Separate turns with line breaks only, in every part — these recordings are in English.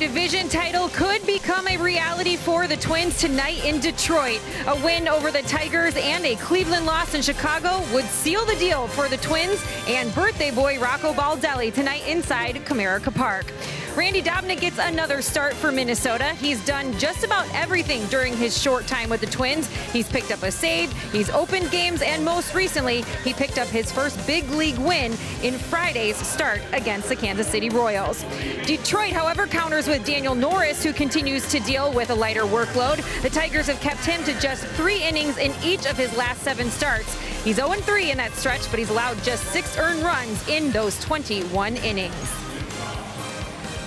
division title could become a reality for the Twins tonight in Detroit. A win over the Tigers and a Cleveland loss in Chicago would seal the deal for the Twins and birthday boy Rocco Baldelli tonight inside Comerica Park. Randy Dobnak gets another start for Minnesota. He's done just about everything during his short time with the Twins. He's picked up a save, he's opened games, and most recently, he picked up his first big league win in Friday's start against the Kansas City Royals. Detroit, however, counters with Daniel Norris, who continues to deal with a lighter workload. The Tigers have kept him to just 3 innings in each of his last 7 starts. He's 0-3 in that stretch, but he's allowed just 6 earned runs in those 21 innings.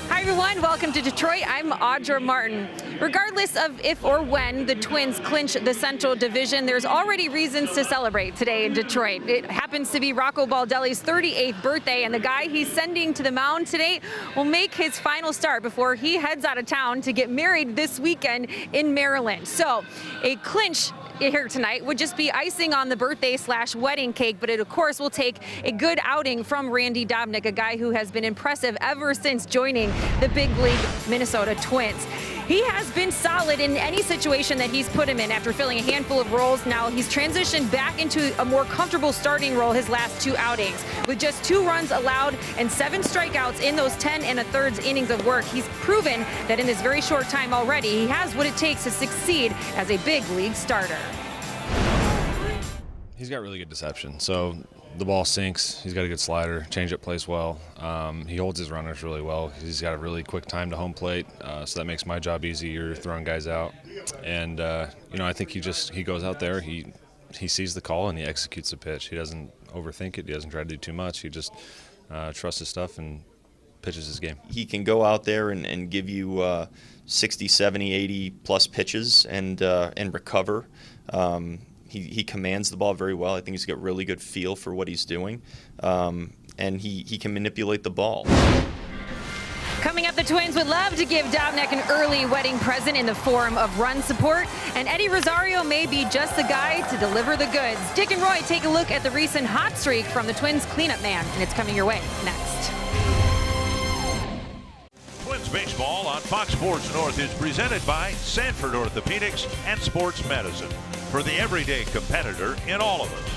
Hi everyone, welcome to Detroit. I'm Audra Martin. Regardless of if or when the Twins clinch the Central Division, there's already reasons to celebrate today in Detroit. It happens to be Rocco Baldelli's 38th birthday, and the guy he's sending to the mound today will make his final start before he heads out of town to get married this weekend in Maryland. So a clinch here tonight would just be icing on the birthday/wedding cake, but it of course will take a good outing from Randy Dobnak, a guy who has been impressive ever since joining the big league Minnesota Twins. He has been solid in any situation that he's put him in after filling a handful of roles. Now he's transitioned back into a more comfortable starting role his last 2 outings. With just 2 runs allowed and 7 strikeouts in those 10 1/3 innings of work, he's proven that in this very short time already, he has what it takes to succeed as a big league starter.
He's got really good deception. So the ball sinks. He's got a good slider. Changeup plays well. He holds his runners really well. He's got a really quick time to home plate, so that makes my job easier throwing guys out. And I think he goes out there. He sees the call and he executes the pitch. He doesn't overthink it. He doesn't try to do too much. He just trusts his stuff and pitches his game.
He can go out there and give you 60, 70, 80 plus pitches and recover. He commands the ball very well. I think he's got really good feel for what he's doing, and he can manipulate the ball.
Coming up, the Twins would love to give Dobnak an early wedding present in the form of run support, and Eddie Rosario may be just the guy to deliver the goods. Dick and Roy take a look at the recent hot streak from the Twins cleanup man, and it's coming your way next.
Twins baseball on Fox Sports North is presented by Sanford Orthopedics and Sports Medicine, for the everyday competitor in all of us.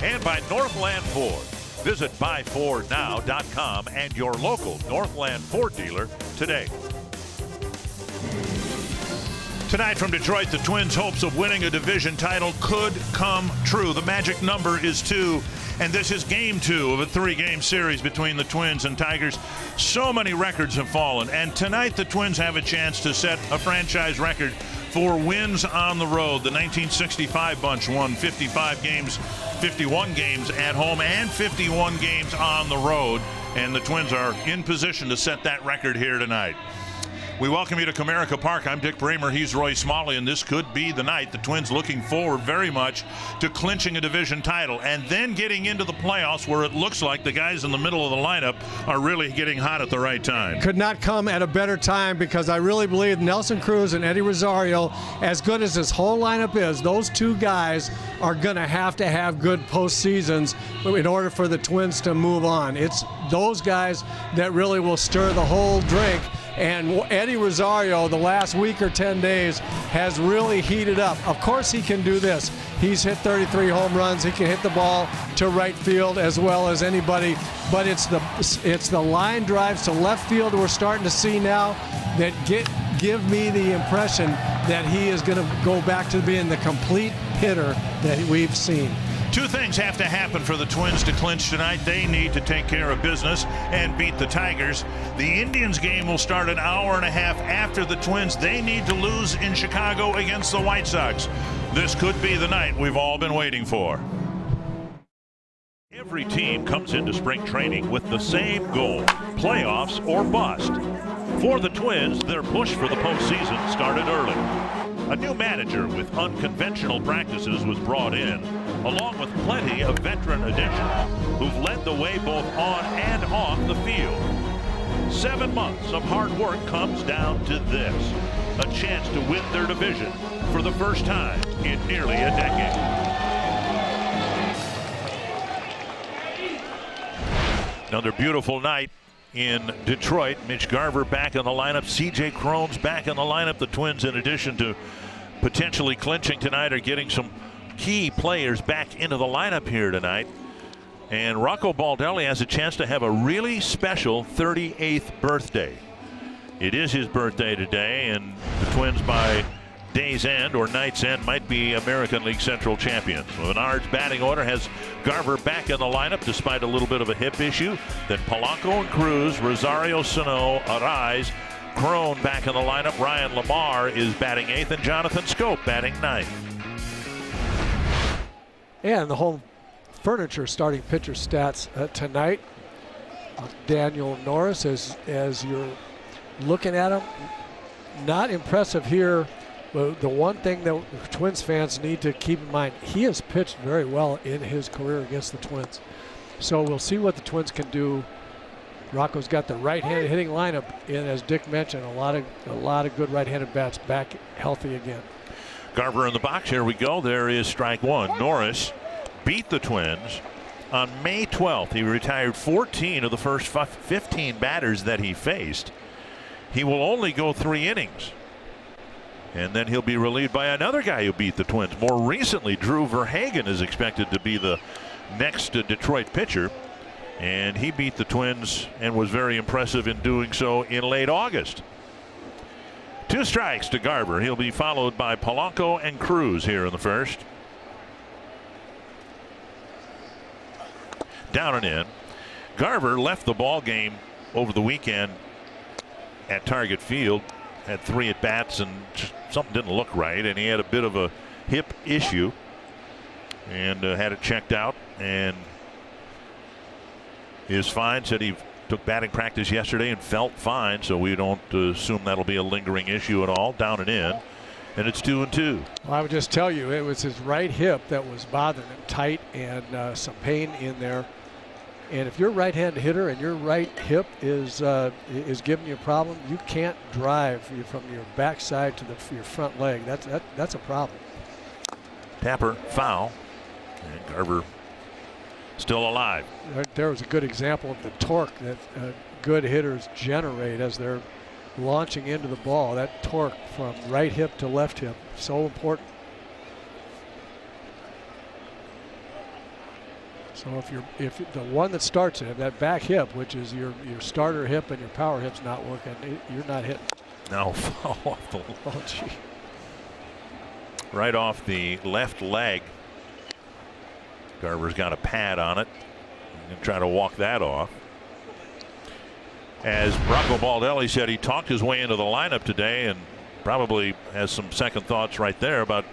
And by Northland Ford. Visit buyfordnow.com and your local Northland Ford dealer today. Tonight from Detroit, the Twins' hopes of winning a division title could come true. The magic number is 2, and this is game 2 of a 3-game series between the Twins and Tigers. So many records have fallen, and tonight the Twins have a chance to set a franchise record for wins on the road. The 1965 bunch won 51 games at home and 51 games on the road, and the Twins are in position to set that record here tonight. We welcome you to Comerica Park. I'm Dick Bremer. He's Roy Smalley, and this could be the night. The Twins looking forward very much to clinching a division title and then getting into the playoffs, where it looks like the guys in the middle of the lineup are really getting hot at the right time.
Could not come at a better time, because I really believe Nelson Cruz and Eddie Rosario, as good as this whole lineup is, those 2 guys are going to have good postseasons in order for the Twins to move on. It's those guys that really will stir the whole drink. And Eddie Rosario, the last week or 10 days, has really heated up. Of course he can do this. He's hit 33 home runs. He can hit the ball to right field as well as anybody. But it's the line drives to left field we're starting to see now that give me the impression that he is going to go back to being the complete hitter that we've seen.
2 things have to happen for the Twins to clinch tonight. They need to take care of business and beat the Tigers. The Indians game will start an hour and a half after the Twins. They need to lose in Chicago against the White Sox. This could be the night we've all been waiting for. Every team comes into spring training with the same goal: playoffs or bust. For the Twins, their push for the postseason started early. A new manager with unconventional practices was brought in, along with plenty of veteran additions who've led the way both on and off the field. 7 months of hard work comes down to this: a chance to win their division for the first time in nearly a decade. Another beautiful night in Detroit. Mitch Garver back in the lineup. C.J. Cron's back in the lineup. The Twins, in addition to potentially clinching tonight, are getting some key players back into the lineup here tonight. And Rocco Baldelli has a chance to have a really special 38th birthday. It is his birthday today, and the Twins, by day's end or night's end, might be American League Central champions. Menard's batting order has Garver back in the lineup despite a little bit of a hip issue. Then Polanco and Cruz, Rosario, Sano, Arraez, Cron back in the lineup. Ryan Lamar is batting 8th, and Jonathan Scope batting 9th.
And the home furniture starting pitcher stats tonight. Daniel Norris, as you're looking at him, not impressive here. But the one thing that Twins fans need to keep in mind, he has pitched very well in his career against the Twins. So we'll see what the Twins can do. Rocco's got the right-handed hitting lineup, and as Dick mentioned, a lot of good right-handed bats back healthy again.
Garver in the box. Here we go. There is strike one. Norris beat the Twins on May 12th. He retired 14 of the first 15 batters that he faced. He will only go 3 innings. And then he'll be relieved by another guy who beat the Twins. More recently, Drew Verhagen is expected to be the next Detroit pitcher. And he beat the Twins and was very impressive in doing so in late August. 2 strikes to Garver. He'll be followed by Polanco and Cruz here in the first. Down and in. Garver left the ball game over the weekend at Target Field. Had 3 at-bats and something didn't look right, and he had a bit of a hip issue and had it checked out and is fine. Said he took batting practice yesterday and felt fine, so we don't assume that'll be a lingering issue at all. Down and in, and it's 2-2.
Well, I would just tell you, it was his right hip that was bothering him, tight, and some pain in there. And if you're a right-handed hitter and your right hip is giving you a problem, you can't drive from your backside to your front leg. That's a problem.
Tapper foul, and Garver still alive.
There was a good example of the torque that good hitters generate as they're launching into the ball. That torque from right hip to left hip, so important. So if the one that starts it, that back hip, which is your starter hip and your power hip's not working, you're not hitting.
No, fall off the
oh, gee.
Right off the left leg. Garver's got a pad on it. He's going to try to walk that off. As Rocco Baldelli said, he talked his way into the lineup today and probably has some second thoughts right there about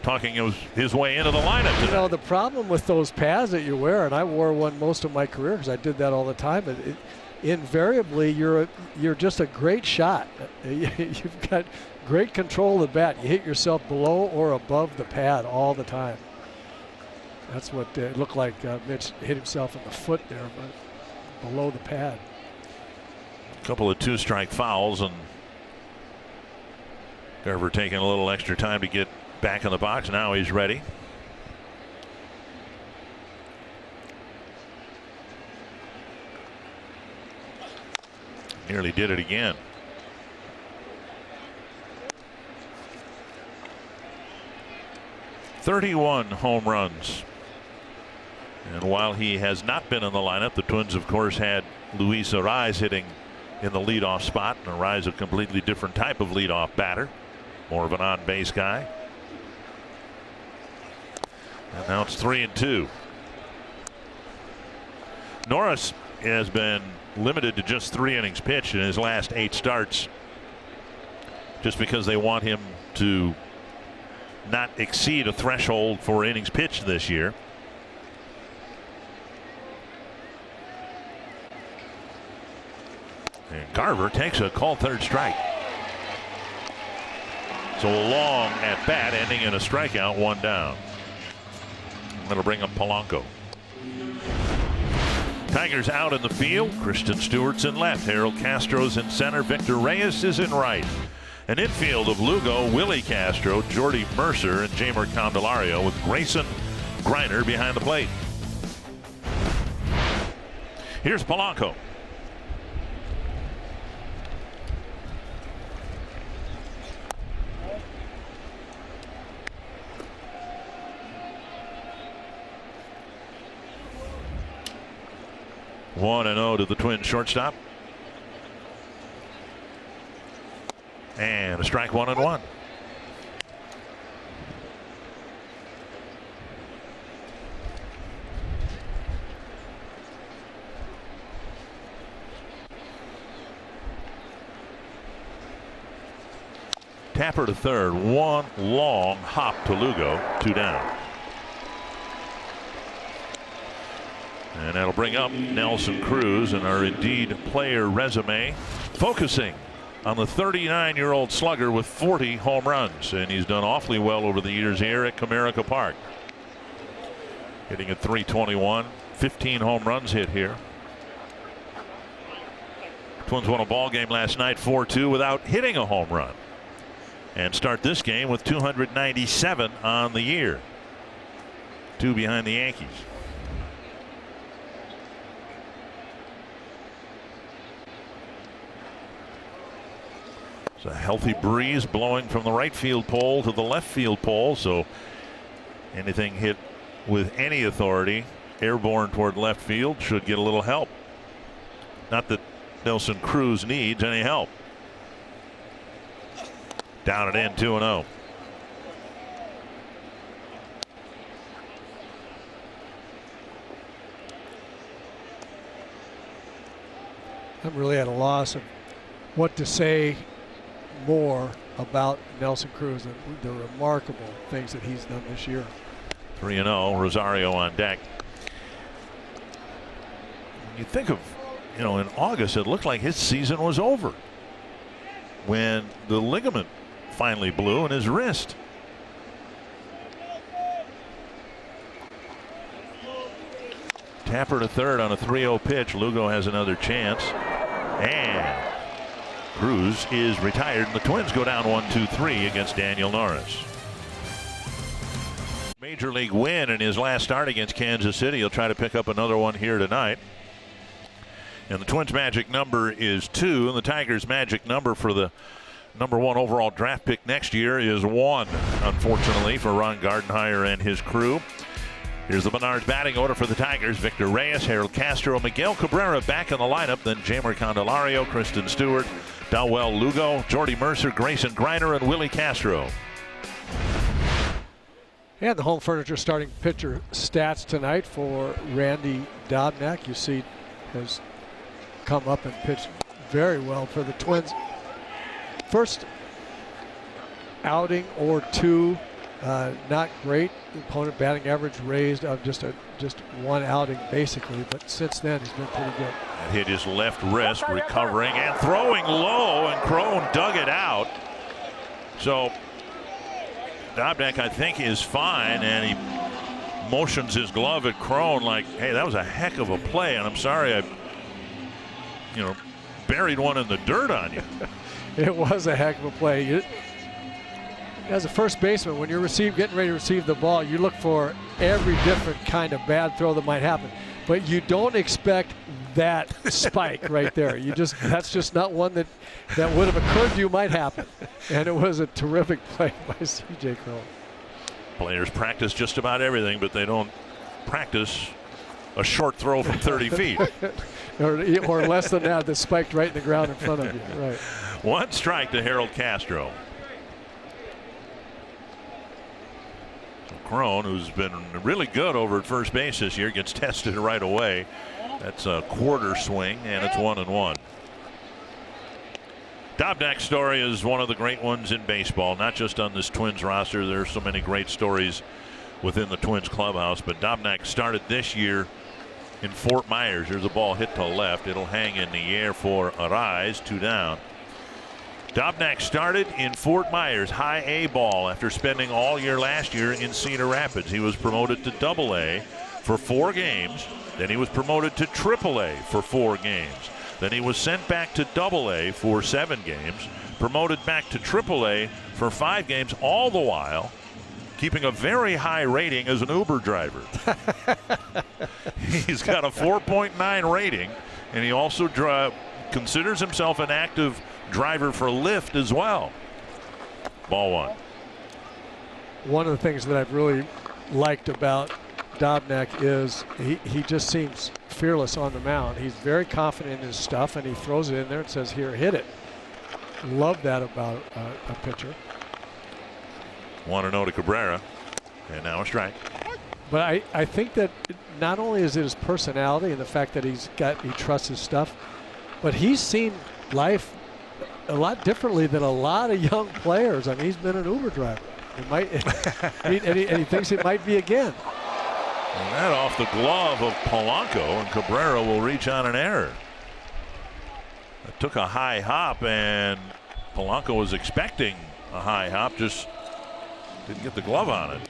talking his way into the lineup today.
You know, the problem with those pads that you wear, and I wore one most of my career because I did that all the time, but invariably you're just a great shot. You've got great control of the bat. You hit yourself below or above the pad all the time. That's what it looked like. Mitch hit himself in the foot there, but below the pad.
A couple of 2-strike fouls, and Garver taking a little extra time to get back in the box. Now he's ready. Nearly did it again. "31 home runs. And while he has not been in the lineup, the Twins, of course, had Luis Arraez hitting in the leadoff spot. And Arraez, a completely different type of leadoff batter, more of an on-base guy. And now it's 3-2. Norris has been limited to just 3 innings pitched in his last 8 starts, just because they want him to not exceed a threshold for innings pitched this year. And Garver takes a called 3rd strike. So a long at bat ending in a strikeout, 1 down. That'll bring up Polanco. Tigers out in the field. Christian Stewart's in left. Harold Castro's in center. Victor Reyes is in right. An infield of Lugo, Willie Castro, Jordy Mercer, and Jeimer Candelario, with Grayson Greiner behind the plate. Here's Polanco. 1-0 to the Twins shortstop. And a strike, 1-1. Tapper to third, one long hop to Lugo, 2 down. And that'll bring up Nelson Cruz in our Indeed player resume, focusing on the 39-year-old slugger with 40 home runs. And he's done awfully well over the years here at Comerica Park. Hitting at .321, 15 home runs hit here. Twins won a ball game last night 4-2 without hitting a home run. And start this game with 297 on the year. 2 behind the Yankees. It's a healthy breeze blowing from the right field pole to the left field pole, so anything hit with any authority airborne toward left field should get a little help. Not that Nelson Cruz needs any help. Down and in, 2-0.
I'm really at a loss of what to say more about Nelson Cruz and the remarkable things that he's done this year.
3-0, Rosario on deck. When you think of, in August, it looked like his season was over when the ligament finally blew in his wrist. Tapper to third on a 3-0 pitch. Lugo has another chance. And Cruz is retired, and the Twins go down 1-2-3 against Daniel Norris. Major league win in his last start against Kansas City. He'll try to pick up another one here tonight. And the Twins' magic number is 2, and the Tigers' magic number for the #1 overall draft pick next year is 1, unfortunately, for Ron Gardenhire and his crew. Here's the Menards batting order for the Tigers. Victor Reyes, Harold Castro, Miguel Cabrera back in the lineup. Then Jeimer Candelario, Kristen Stewart, Dawel Lugo, Jordy Mercer, Grayson Greiner, and Willie Castro.
And the Home Furniture starting pitcher stats tonight for Randy Dobnak. You see has come up and pitched very well for the Twins. First outing or 2, not great. Opponent batting average raised of just one outing basically, but since then he's been pretty good.
And hit his left wrist, recovering and throwing low, and Crone dug it out. So Dobnak, I think, is fine, and he motions his glove at Crone like, hey, that was a heck of a play, and I'm sorry I buried one in the dirt on you.
It was a heck of a play. As a first baseman, when you're getting ready to receive the ball, you look for every different kind of bad throw that might happen, but you don't expect that spike right there. That's just not one that would have occurred to you might happen. And it was a terrific play by C.J. Crone.
Players practice just about everything, but they don't practice a short throw from 30 feet.
or less than that spiked right in the ground in front of you. Right.
1 strike to Harold Castro. Crone, who's been really good over at first base this year, gets tested right away. That's a quarter swing, and it's 1-1. Dobnak's story is one of the great ones in baseball, not just on this Twins roster. There's so many great stories within the Twins clubhouse, but Dobnak started this year in Fort Myers. There's a ball hit to left. It'll hang in the air for a rise, 2 down. Dobnak started in Fort Myers, high A ball, after spending all year last year in Cedar Rapids. He was promoted to Double-A for 4 games. Then he was promoted to Triple-A for 4 games. Then he was sent back to Double-A for 7 games, promoted back to Triple-A for 5 games, all the while keeping a very high rating as an Uber driver. He's got a 4.9 rating, and he also considers himself an active driver for Lyft as well. Ball 1.
One of the things that I've really liked about Dobnak is he just seems fearless on the mound. He's very confident in his stuff, and he throws it in there and says, "Here, hit it." Love that about a pitcher.
1-0 to Cabrera, and now a strike.
But I think that not only is it his personality and the fact that he trusts his stuff, but he's seen life a lot differently than a lot of young players. I mean, he's been an Uber driver. It might, and he thinks it might be again.
And that off the glove of Polanco, and Cabrera will reach on an error. It took a high hop, and Polanco was expecting a high hop, just didn't get the glove on it.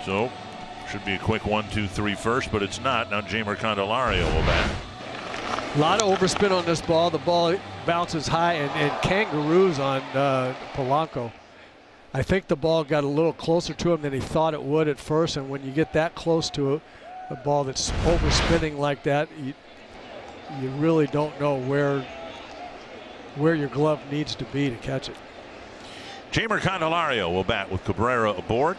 So, should be a quick 1-2-3 first, but it's not. Now Jeimer Candelario will bat.
A lot of overspin on this ball. The ball bounces high and kangaroos on Polanco. I think the ball got a little closer to him than he thought it would at first, and when you get that close to a ball that's overspinning like that, you really don't know where your glove needs to be to catch it.
Jeimer Candelario will bat with Cabrera aboard.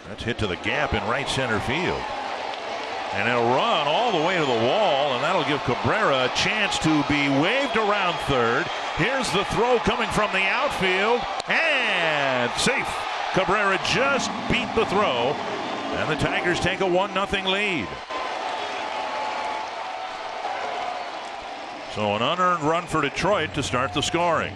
That's hit to the gap in right center field. And it'll run all the way to the wall, and that'll give Cabrera a chance to be waved around third. Here's the throw coming from the outfield, and safe. Cabrera just beat the throw, and the Tigers take a 1-0 lead. So an unearned run for Detroit to start the scoring.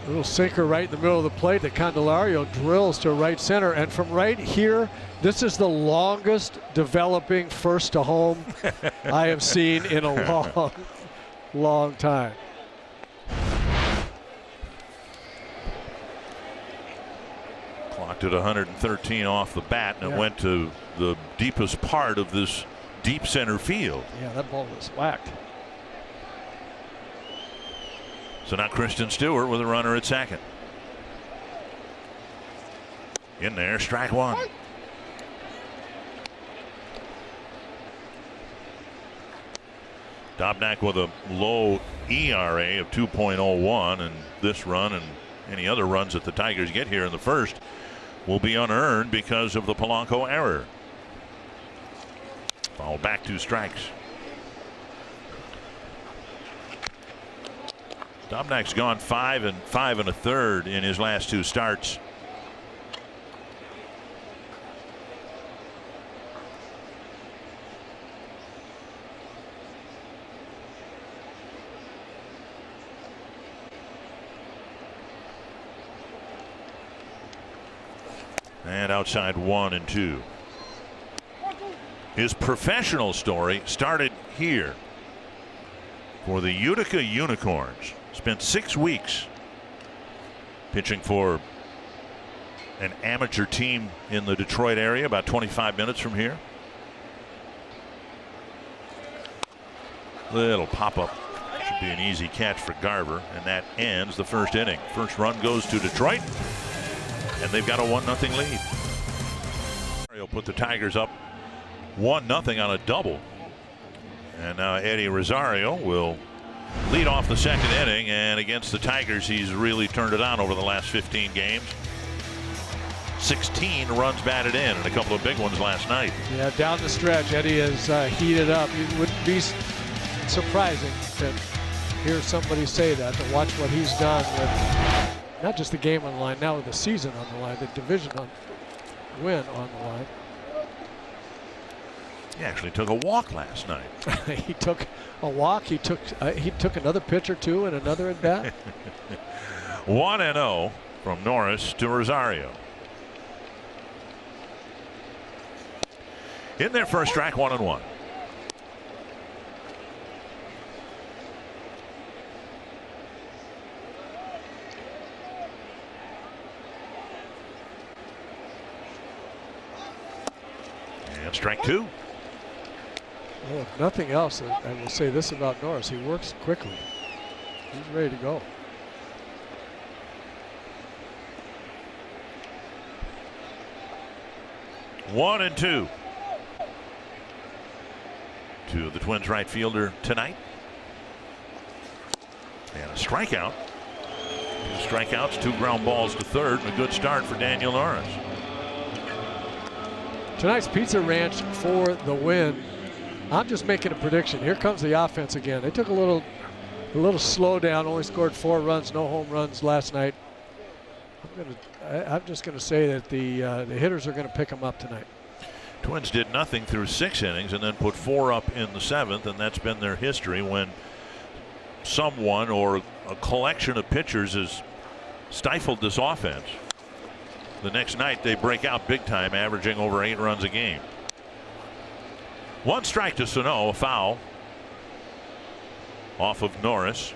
Little sinker right in the middle of the plate that Candelario drills to right center. And from right here, this is the longest developing first to home I have seen in a long time.
Clocked at 113 off the bat, and it went to the deepest part of this deep center field.
Yeah, that ball was whacked.
So now Kristen Stewart with a runner at second. In there, strike one. Dobnak with a low ERA of 2.01, and this run and any other runs that the Tigers get here in the first will be unearned because of the Polanco error. Foul back, 2 strikes. Dobnak's gone 5 5 1/3 in his last 2 starts. And outside 1 and 2. His professional story started here for the Utica Unicorns. Spent 6 weeks pitching for an amateur team in the Detroit area, about 25 minutes from here. Little pop-up. Should be an easy catch for Garver, and that ends the first inning. First run goes to Detroit, and they've got a 1-0 lead. He'll put the Tigers up 1-0 on a double. And now Eddie Rosario will lead off the second inning, and against the Tigers he's really turned it on over the last 15 games. 16 runs batted in and a couple of big ones last night.
Yeah, down the stretch Eddie has heated up. It wouldn't be surprising to hear somebody say that, to watch what he's done with not just the game on the line, now with the season on the line, the division win on the line.
He actually took a walk last night.
He took a walk. He took another pitch or two and another at bat.
1-0 from Norris to Rosario. In there for a strike, 1-1. And strike 2.
Well, if nothing else, I will say this about Norris: he works quickly. He's ready to go.
One and 2. to the Twins right fielder tonight. And a strikeout. 2 strikeouts, 2 ground balls to third, and a good start for Daniel Norris.
Tonight's Pizza Ranch for the win. I'm just making a prediction. Here comes the offense again. They took a little slow down, only scored 4 runs, no home runs last night. I'm just gonna say that the hitters are gonna pick them up tonight.
Twins did nothing through 6 innings and then put 4 up in the 7th, and that's been their history when someone or a collection of pitchers has stifled this offense. The next night they break out big time, averaging over 8 runs a game. 1 strike to Sano, a foul off of Norris.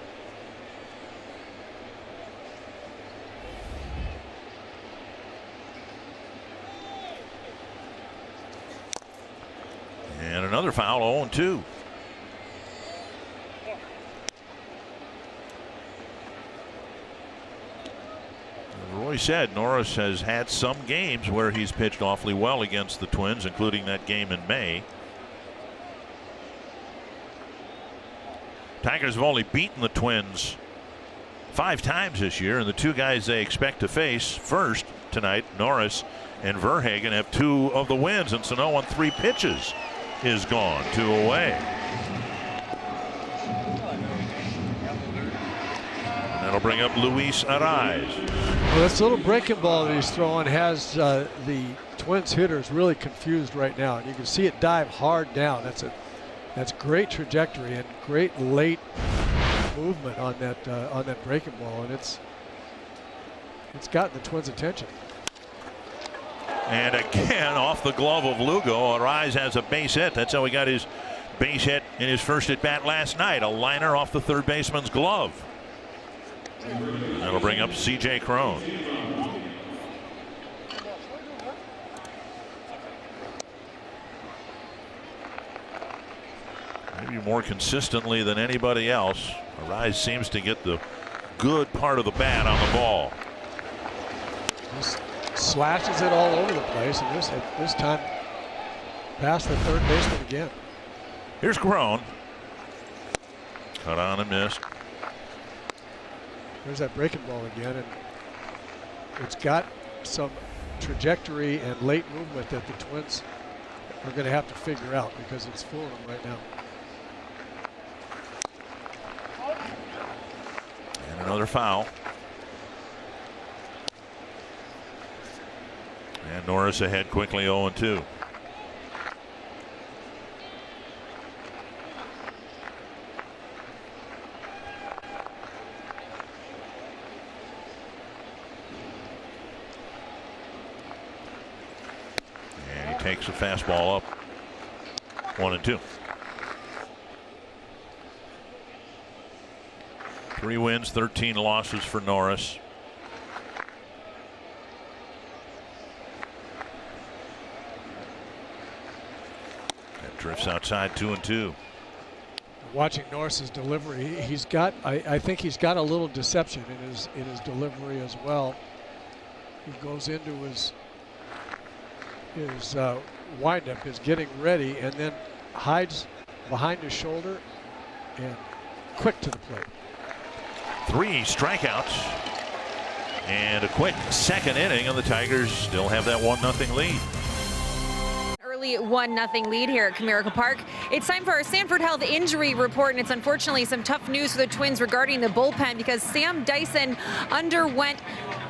And another foul, 0-2. Roy said Norris has had some games where he's pitched awfully well against the Twins, including that game in May. Tigers have only beaten the Twins 5 times this year, and the 2 guys they expect to face first tonight, Norris and Verhagen, have 2 of the wins, and Sano on 3 pitches is gone, 2 away. And that'll bring up Luis Arraez.
Well, this little breaking ball that he's throwing has the Twins hitters really confused right now, and you can see it dive hard down. That's great trajectory and great late movement on that breaking ball, and it's gotten the Twins' attention.
And again, off the glove of Lugo, Arraez has a base hit. That's how he got his base hit in his first at bat last night. A liner off the third baseman's glove. That'll bring up C.J. Cron. Maybe more consistently than anybody else, Arraez seems to get the good part of the bat on the ball.
Just slashes it all over the place, and this time past the third baseman again.
Here's Cron. Cut on and missed.
There's that breaking ball again, and it's got some trajectory and late movement that the Twins are going to have to figure out because it's fooling them right now.
And another foul. And Norris ahead quickly, 0-2. And he takes a fastball up, 1-2. 3 wins, 13 losses for Norris. That drifts outside, 2-2.
Watching Norris's delivery, he's got. I think he's got a little deception in his delivery as well. He goes into his windup, his getting ready, and then hides behind his shoulder and quick to the plate.
3 strikeouts and a quick second inning, and the Tigers still have that 1-0 lead.
Early 1-0 lead here at Comerica Park. It's time for our Sanford Health injury report, and it's unfortunately some tough news for the Twins regarding the bullpen because Sam Dyson underwent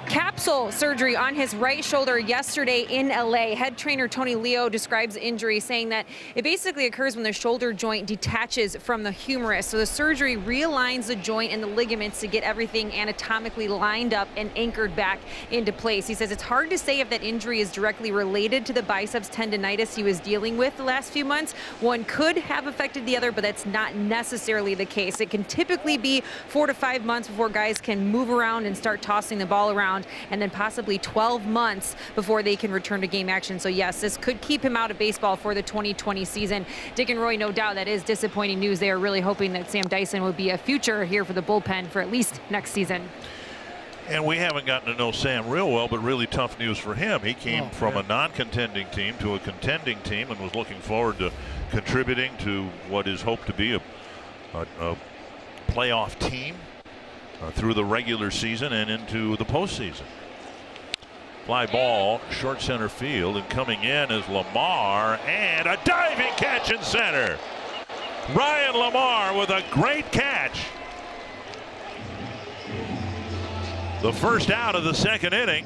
capsule surgery on his right shoulder yesterday in LA. Head trainer Tony Leo describes the injury, saying that it basically occurs when the shoulder joint detaches from the humerus. So the surgery realigns the joint and the ligaments to get everything anatomically lined up and anchored back into place. He says it's hard to say if that injury is directly related to the biceps tendonitis he was dealing with the last few months. One could have affected the other, but that's not necessarily the case. It can typically be 4 to 5 months before guys can move around and start tossing the ball around, and then possibly 12 months before they can return to game action. So yes, this could keep him out of baseball for the 2020 season. Dick and Roy, no doubt that is disappointing news. They are really hoping that Sam Dyson will be a future here for the bullpen for at least next season.
And we haven't gotten to know Sam real well, but really tough news for him. He came from a non-contending team to a contending team and was looking forward to contributing to what is hoped to be a playoff team through the regular season and into the postseason. Fly ball, short center field, and coming in is Lamar, and a diving catch in center. Ryan Lamar with a great catch. The first out of the second inning,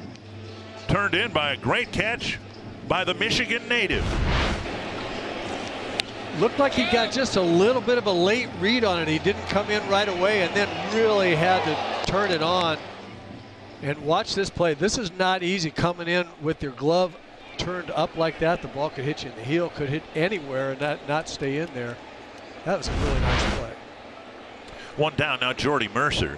turned in by a great catch by the Michigan native.
Looked like he got just a little bit of a late read on it. He didn't come in right away and then really had to turn it on. And watch this play. This is not easy, coming in with your glove turned up like that. The ball could hit you in the heel, could hit anywhere and not stay in there. That was a really nice play.
One down now, Jordy Mercer.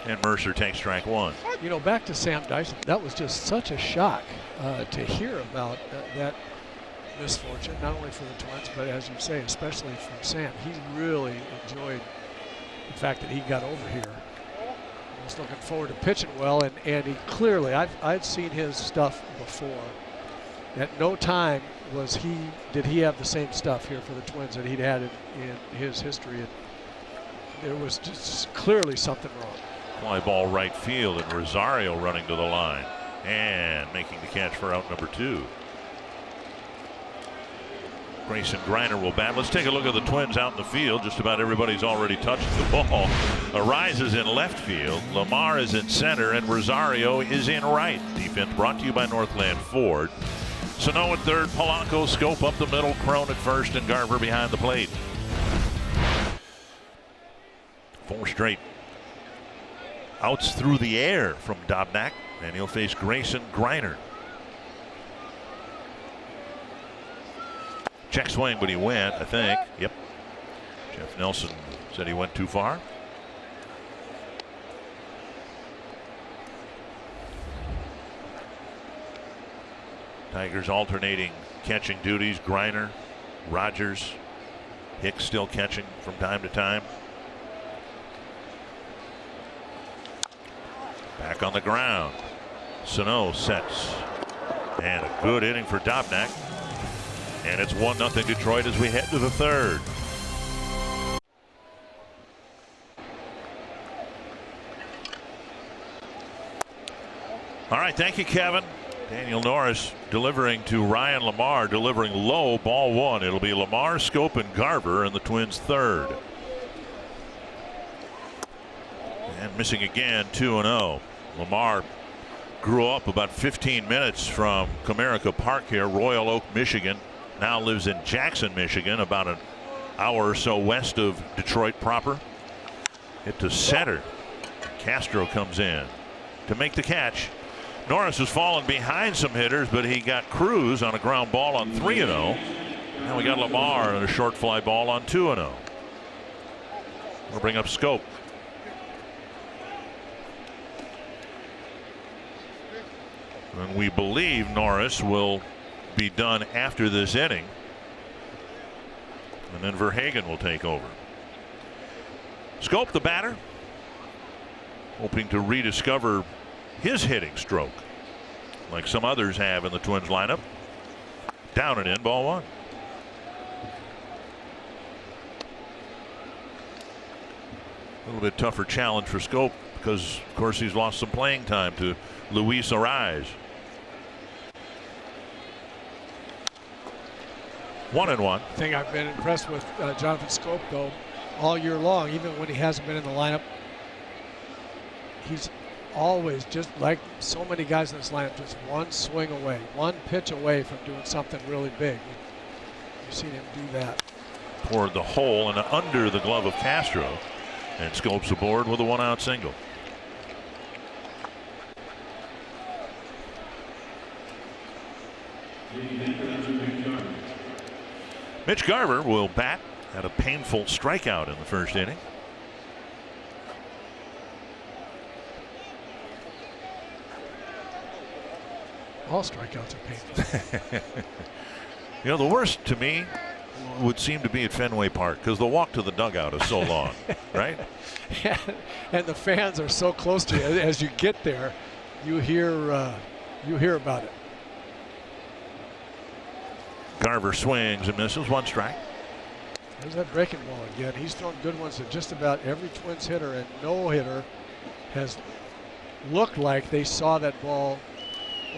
And Mercer takes strike one.
You know, back to Sam Dyson, that was just such a shock to hear about that misfortune, not only for the Twins, but as you say, especially from Sam. He really enjoyed the fact that he got over here. He was looking forward to pitching well, and he clearly, I'd seen his stuff before. At no time did he have the same stuff here for the Twins that he'd had in his history. And there was just clearly something wrong.
Fly ball right field, and Rosario running to the line and making the catch for out number 2. Grayson Greiner will bat. Let's take a look at the Twins out in the field. Just about everybody's already touched the ball. Ariz is in left field. Lamar is in center, and Rosario is in right. Defense brought to you by Northland Ford. Sano at third, Polanco, Scope up the middle, Crone at first, and Garver behind the plate. 4 straight outs through the air from Dobnak, and he'll face Grayson Greiner. Check swing, but he went, I think. Yep. Jeff Nelson said he went too far. Tigers alternating catching duties. Greiner, Rogers, Hicks still catching from time to time. Back on the ground. Sano sets. And a good inning for Dobnak. And it's 1-0 Detroit as we head to the third. All right, thank you, Kevin. Daniel Norris delivering to Ryan Lamar, delivering low, ball 1. It'll be Lamar, Scope, and Garver in the Twins' third. And missing again, 2-0. Lamar grew up about 15 minutes from Comerica Park here, Royal Oak, Michigan. Now lives in Jackson, Michigan, about an hour or so west of Detroit proper. Hit to center. Castro comes in to make the catch. Norris has fallen behind some hitters, but he got Cruz on a ground ball on 3-0. Now we got Lamar on a short fly ball on 2-0. We'll bring up Scope. And we believe Norris will be done after this inning. And then Verhagen will take over. Scope, the batter, hoping to rediscover his hitting stroke like some others have in the Twins lineup. Down and in, ball 1. A little bit tougher challenge for Scope because, of course, he's lost some playing time to Luis Ariz. 1-1.
I think I've been impressed with Jonathan Scope, though, all year long, even when he hasn't been in the lineup. He's always, just like so many guys in this lineup, just one swing away, one pitch away from doing something really big. You've seen him do that.
Toward the hole and under the glove of Castro. And Scope's aboard with a 1-out single. Mitch Garver will bat. Had a painful strikeout in the first inning.
All strikeouts are painful.
You know, the worst to me would seem to be at Fenway Park because the walk to the dugout is so long, right?
And the fans are so close to you. As you get there, you hear about it.
Garver swings and misses. 1 strike.
There's that breaking ball again. He's thrown good ones at just about every Twins hitter, and no hitter has looked like they saw that ball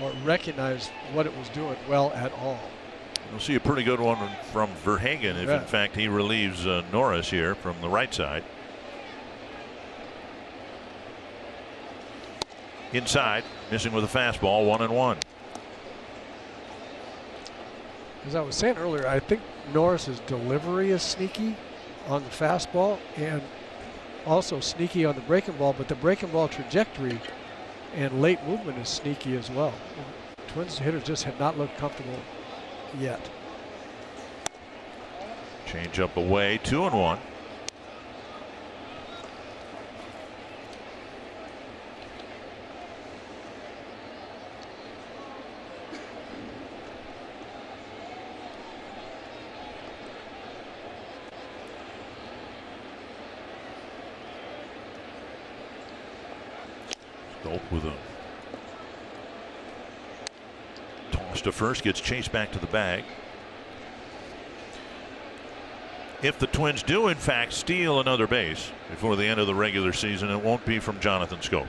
or recognized what it was doing well at all.
We'll see a pretty good one from Verhagen if, in fact, he relieves Norris here from the right side. Inside, missing with a fastball, 1-1.
As I was saying earlier, I think Norris's delivery is sneaky on the fastball and also sneaky on the breaking ball, but the breaking ball trajectory and late movement is sneaky as well. Twins hitters just have not looked comfortable yet.
Change up away, 2-1. Stolt with a toss to first, gets chased back to the bag. If the Twins do in fact steal another base before the end of the regular season, it won't be from Jonathan Schoop.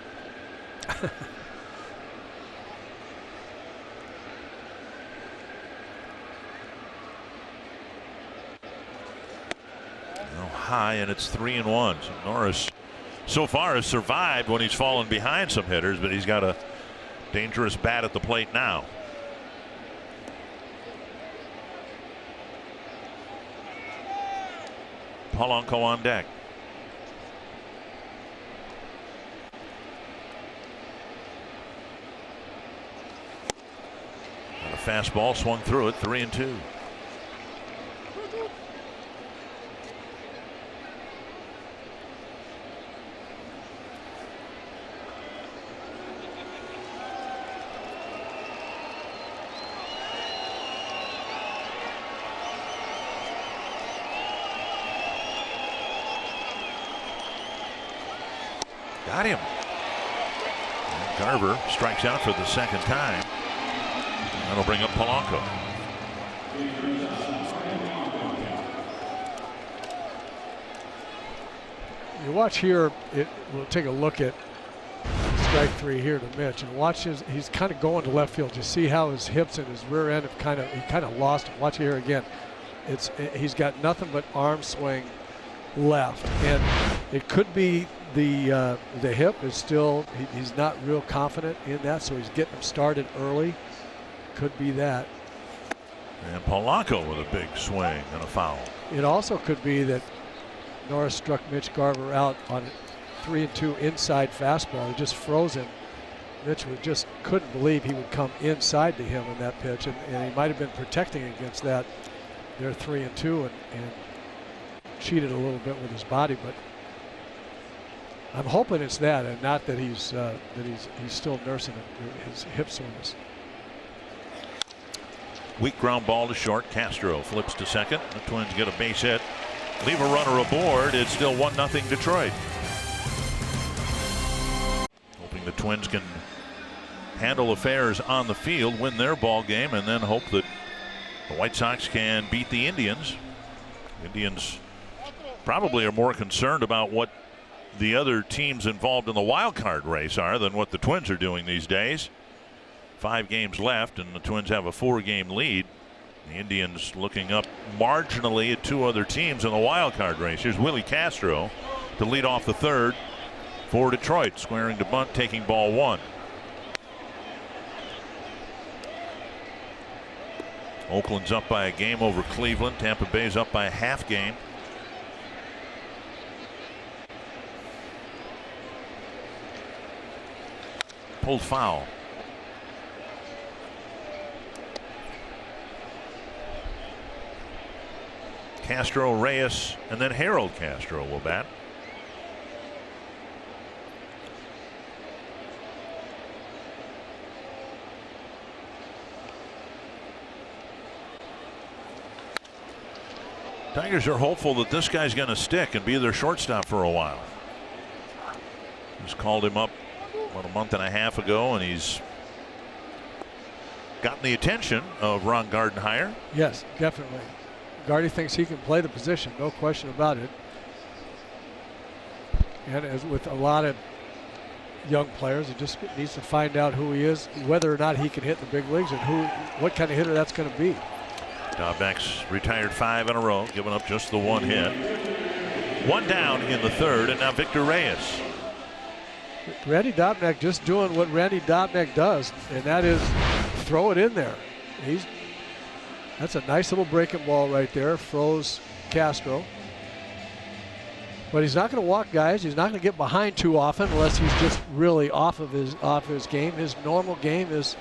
High, and it's 3-1. So Norris so far has survived when he's fallen behind some hitters, but he's got a dangerous bat at the plate now. Polanco on deck. And a fastball swung through it, 3-2. Got him. And Garver strikes out for the second time. That'll bring up Polanco.
You watch here, we'll take a look at strike 3 here to Mitch, and watch he's kind of going to left field. You see how his hips and his rear end have he kind of lost him. Watch here again. He's got nothing but arm swing left, and it could be the hip is still, he's not real confident in that, so he's getting him started early. Could be that.
And Polanco with a big swing and a foul.
It also could be that Norris struck Mitch Garver out on 3-2 inside fastball. He just froze him. Mitch just couldn't believe he would come inside to him in that pitch, and he might have been protecting against that. They're 3-2 and cheated a little bit with his body, but I'm hoping it's that, and not that he's still nursing his hip soreness.
Weak ground ball to short. Castro flips to second. The Twins get a base hit. Leave a runner aboard. It's still 1-0 Detroit. Hoping the Twins can handle affairs on the field, win their ball game, and then hope that the White Sox can beat the Indians. Indians probably are more concerned about what the other teams involved in the wild card race are than what the Twins are doing these days. 5 games left, and the Twins have a 4-game lead. The Indians looking up marginally at 2 other teams in the wild card race. Here's Willie Castro to lead off the third for Detroit, squaring to bunt, taking ball 1. Oakland's up by a game over Cleveland. Tampa Bay's up by a half game. Pulled foul. Castro, Reyes, and then Harold Castro will bat. Tigers are hopeful that this guy's going to stick and be their shortstop for a while. Just called him up about a month and a half ago, and he's gotten the attention of Ron Gardenhire.
Yes, definitely. Gardy thinks he can play the position, no question about it. And as with a lot of young players, he just needs to find out who he is, whether or not he can hit the big leagues, and what kind of hitter that's going to be.
Dobnak's retired 5 in a row, giving up just the 1 hit. 1 down in the 3rd, and now Victor Reyes.
Randy Dobnak just doing what Randy Dobnak does, and that is throw it in there. That's a nice little breaking ball right there. Froze Castro. But he's not going to walk guys. He's not going to get behind too often unless he's just really off of his game. His normal game is,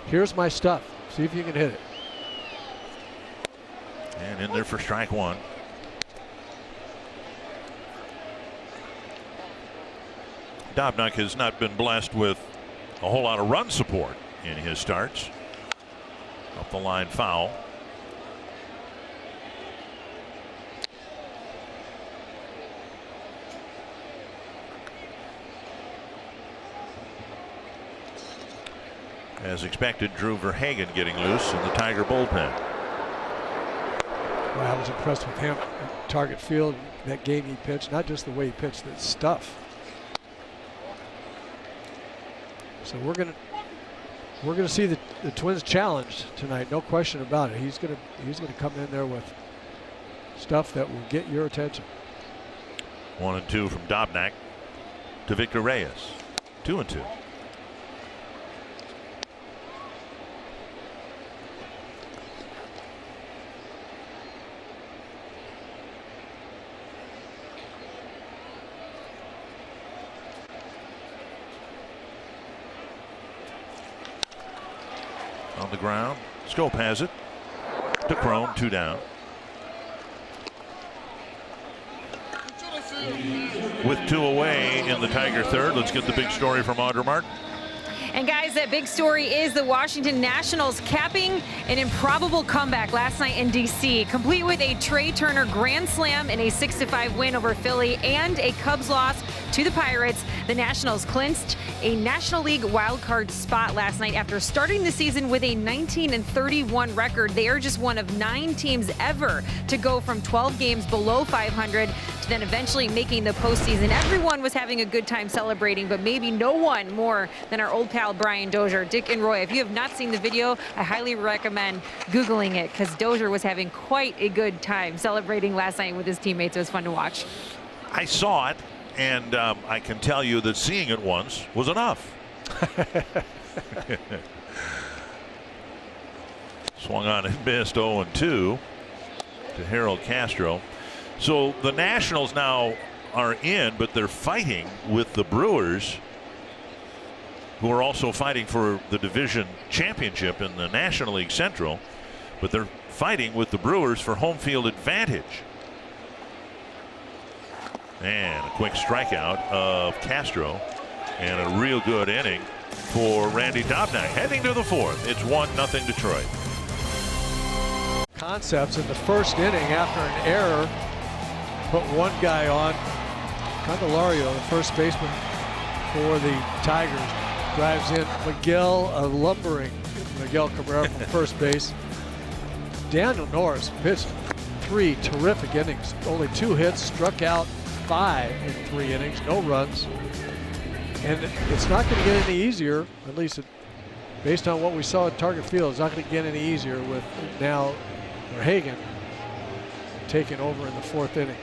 here's my stuff. See if you can hit it.
And in there for strike 1. Dobnak has not been blessed with a whole lot of run support in his starts. Up the line foul. As expected, Drew Verhagen getting loose in the Tiger bullpen.
Well, I was impressed with him at Target Field, that game he pitched, not just the way he pitched, the stuff. So we're gonna see the Twins challenged tonight, no question about it. He's gonna come in there with stuff that will get your attention.
1-2 from Dobnak to Victor Reyes. 2-2. On the ground, Schoop has it to Cron, 2 down. With 2 away in the Tiger 3rd, let's get the big story from Audra Martin.
And guys, that big story is the Washington Nationals capping an improbable comeback last night in D.C., complete with a Trey Turner grand slam in a 6-5 win over Philly and a Cubs loss to the Pirates. The Nationals clinched a National League wildcard spot last night after starting the season with a 19-31 record. They are just one of 9 teams ever to go from 12 games below 500 to then eventually making the postseason. Everyone was having a good time celebrating, but maybe no one more than our old pal Brian Dozier. Dick and Roy, if you have not seen the video, I highly recommend Googling it, because Dozier was having quite a good time celebrating last night with his teammates. It was fun to watch.
I saw it, and I can tell you that seeing it once was enough. Swung on and missed. 0-2 to Harold Castro. So the Nationals now are in, but they're fighting with the Brewers, who are also fighting for the division championship in the National League Central, but they're fighting with the Brewers for home field advantage. And a quick strikeout of Castro, and a real good inning for Randy Dobnak. Heading to the 4th, it's 1-0 Detroit.
Concepts in the first inning after an error put one guy on. Candelario, the first baseman for the Tigers, drives in Miguel, a lumbering Miguel Cabrera from first base. Daniel Norris pitched 3 terrific innings, only 2 hits, struck out 5 in 3 innings, no runs. And it's not going to get any easier, at least based on what we saw at Target Field. It's not going to get any easier with now Verhagen taking over in the 4th inning.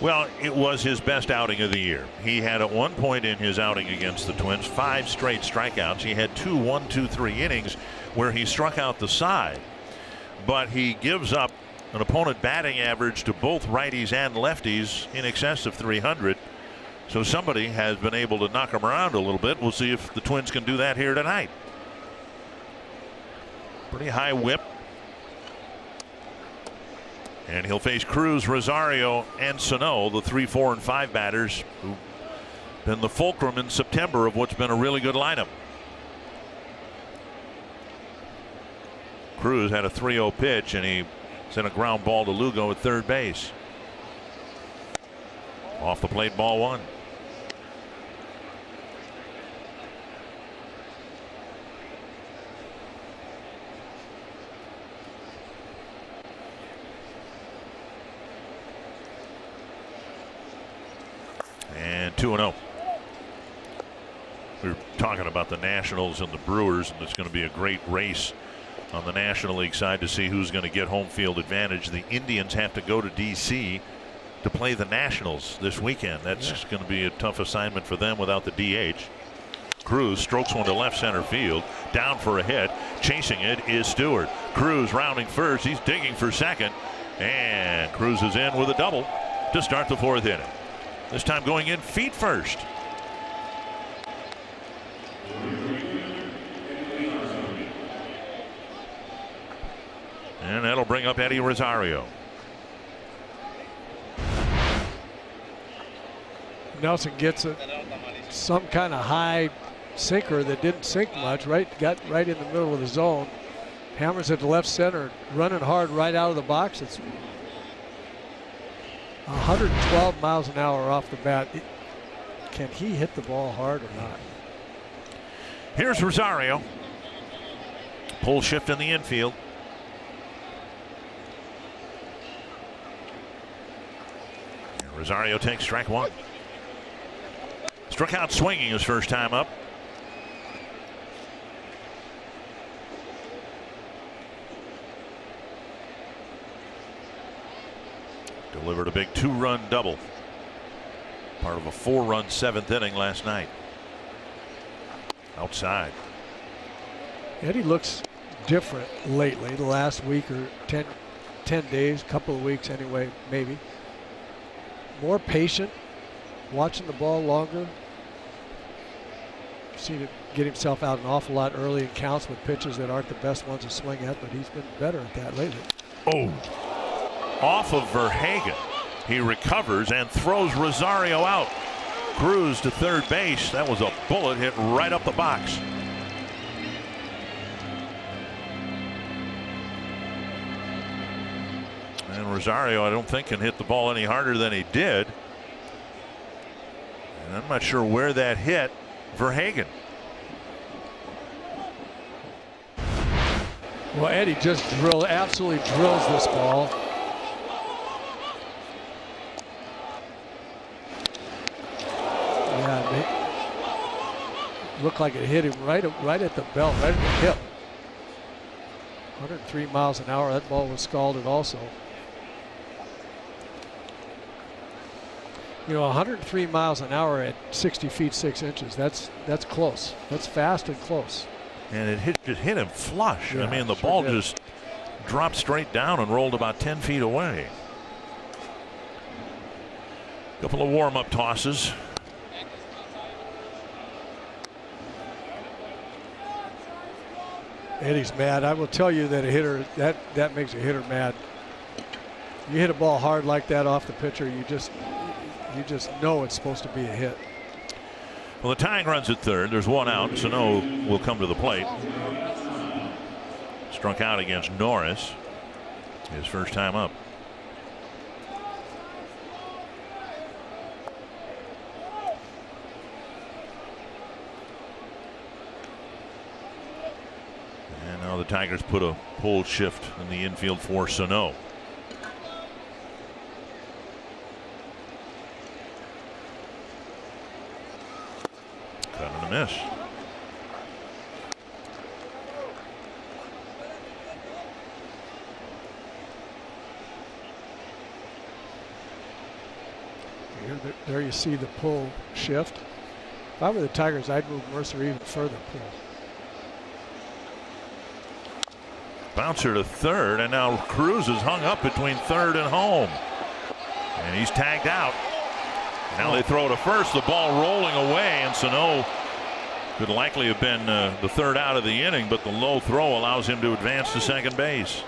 Well, it was his best outing of the year. He had at one point in his outing against the Twins 5 straight strikeouts. He had 2 1-2-3 innings where he struck out the side, but he gives up an opponent batting average to both righties and lefties in excess of 300. So somebody has been able to knock him around a little bit. We'll see if the Twins can do that here tonight. Pretty high whip. And he'll face Cruz, Rosario, and Sano, the 3, 4, and 5 batters who've been the fulcrum in September of what's been a really good lineup. Cruz had a 3-0 pitch, and he Sent a ground ball to Lugo at third base. Off the plate, ball one. And 2-0. We were talking about the Nationals and the Brewers, and it's going to be a great race on the National League side to see who's going to get home field advantage. The Indians have to go to D.C. to play the Nationals this weekend. That's going to be a tough assignment for them without the DH. Cruz strokes one to left center field. Down for a hit. Chasing it is Stewart. Cruz rounding first. He's digging for second. And Cruz is in with a double to start the fourth inning. This time going in feet first. And that'll bring up Eddie Rosario.
Nelson gets some kind of high sinker that didn't sink much. Got right in the middle of the zone. Hammers it to left center, running hard right out of the box. It's 112 miles an hour off the bat. Can he hit the ball hard or not?
Here's Rosario. Pull shift in the infield. And Rosario takes strike one. Struck out swinging his first time up. Delivered a big 2-run double. Part of a 4-run 7th inning last night. Outside.
Eddie looks different lately, the last week or 10 days, couple of weeks anyway, maybe. More patient, watching the ball longer. Seen him get himself out an awful lot early in counts with pitches that aren't the best ones to swing at, but he's been better at that lately.
Oh. Off of Verhagen. He recovers and throws Rosario out. Cruz to third base. That was a bullet hit right up the box. And Rosario, I don't think, can hit the ball any harder than he did. And I'm not sure where that hit Verhagen.
Well, Eddie just absolutely drills this ball. Yeah, it looked like it hit him right at the belt, right at the hip. 103 miles an hour. That ball was scalded also. You know, 103 miles an hour at 60 feet 6 inches. That's close. That's fast and close.
And it just hit him flush.
Yeah,
I mean, the
sure
ball
did.
just dropped straight down and rolled about 10 feet away. Couple of warm-up tosses.
Eddie's mad. I will tell you that a hitter that makes a hitter mad. You hit a ball hard like that off the pitcher, you just know it's supposed to be a hit.
Well, the tying runs at third. There's one out. Sano will come to the plate. Struck out against Norris. His first time up. And now the Tigers put a pull shift in the infield for Sano. Cut and a miss.
There you see the pull shift. If I were the Tigers, I'd move Mercer even further pull.
Bouncer to third, and now Cruz is hung up between third and home. And he's tagged out. Now they throw to first, the ball rolling away, and Sano could likely have been the third out of the inning, but the low throw allows him to advance to second base.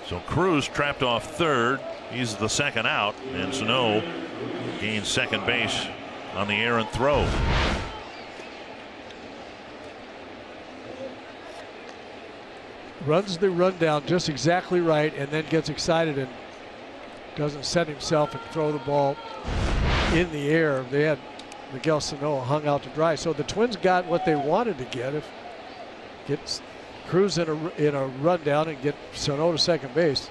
So Cruz trapped off third. He's the second out, and Sano gains second base on the errant throw.
runs the rundown just exactly right and then gets excited and doesn't set himself and throw the ball in the air. They had Miguel Sano hung out to dry. So the Twins got what they wanted to get Cruz in a rundown and get Sano to second base.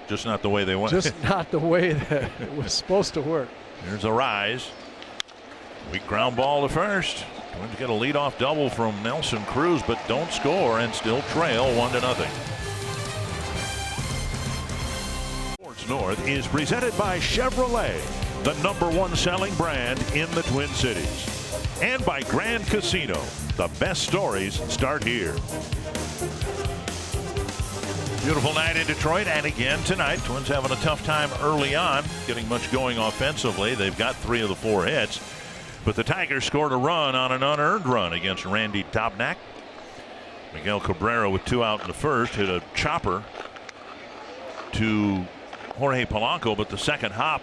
Just not the way they went.
Just not the way that it was supposed to work.
Here's a rise. Weak ground ball to first. Twins get a leadoff double from Nelson Cruz, but don't score and still trail 1-0. Sports North is presented by Chevrolet, the #1 selling brand in the Twin Cities, and by Grand Casino. The best stories start here. Beautiful night in Detroit, and again tonight. Twins having a tough time early on getting much going offensively. They've got 3 of the 4 hits, but the Tigers scored a run on an unearned run against Randy Dobnak. Miguel Cabrera with 2 out in the first hit a chopper to Jorge Polanco, but the second hop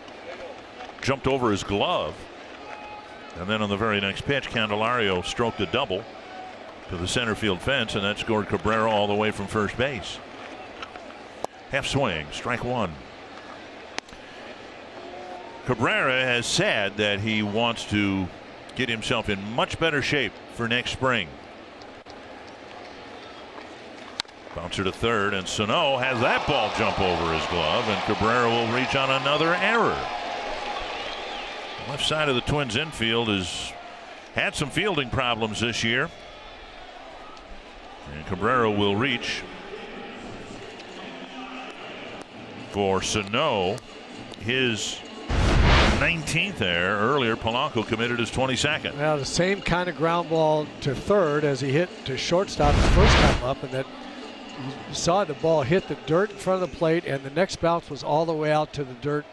jumped over his glove, and then on the very next pitch Candelario stroked a double to the center field fence, and that scored Cabrera all the way from first base. Half swing, strike 1. Cabrera has said that he wants to get himself in much better shape for next spring. Bouncer to third, and Sano has that ball jump over his glove, and Cabrera will reach on another error. The left side of the Twins infield has had some fielding problems this year, and Cabrera will reach for Sano, his 19th error. Earlier Polanco committed his 22nd.
Now the same kind of ground ball to third as he hit to shortstop the first time up, and then you saw the ball hit the dirt in front of the plate, and the next bounce was all the way out to the dirt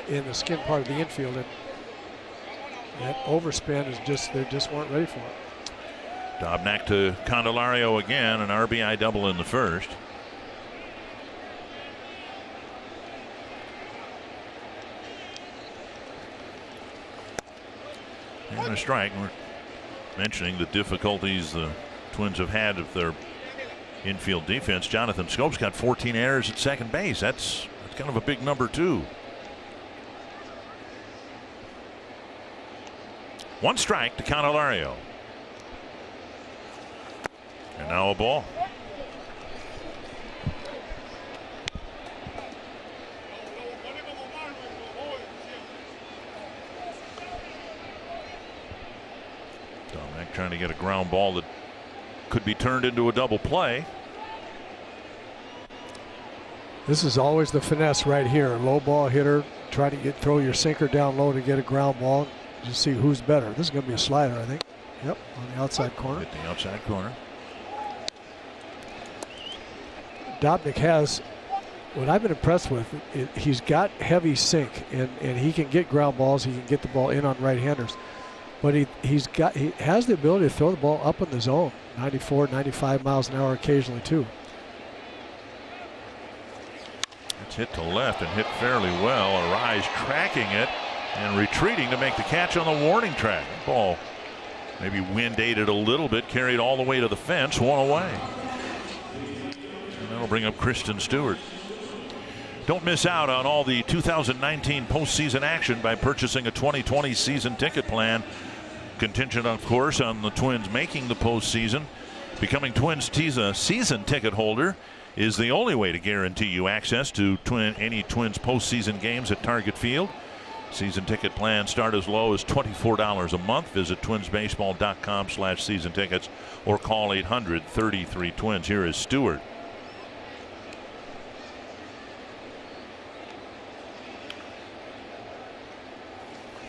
in the skin part of the infield, and that overspin is just, they just weren't ready for it.
Dobnak to Candelario again, an RBI double in the first. And a strike. We're mentioning the difficulties the Twins have had with their infield defense. Jonathan Schoop's got 14 errors at second base. That's kind of a big number too. 1 strike to Candelario. And now a ball. Dobnak trying to get a ground ball that could be turned into a double play.
This is always the finesse right here. Low ball hitter, try to throw your sinker down low to get a ground ball. Just see who's better. This is going to be a slider, I think. Yep, on the outside corner.
Hit the outside corner.
Dobnak has, what I've been impressed with, he's got heavy sink, and he can get ground balls. He can get the ball in on right-handers. But he has the ability to throw the ball up in the zone, 94, 95 miles an hour occasionally too.
It's hit to left and hit fairly well. Arise tracking it and retreating to make the catch on the warning track. Ball maybe wind aided a little bit, carried all the way to the fence, 1 away. And that'll bring up Kristen Stewart. Don't miss out on all the 2019 postseason action by purchasing a 2020 season ticket plan. Contingent, of course, on the Twins making the postseason. Becoming Twins season ticket holder is the only way to guarantee you access to any Twins postseason games at Target Field. Season ticket plans start as low as $24 a month. Visit twinsbaseball.com/season tickets or call 800-33-TWINS. Here is Stewart.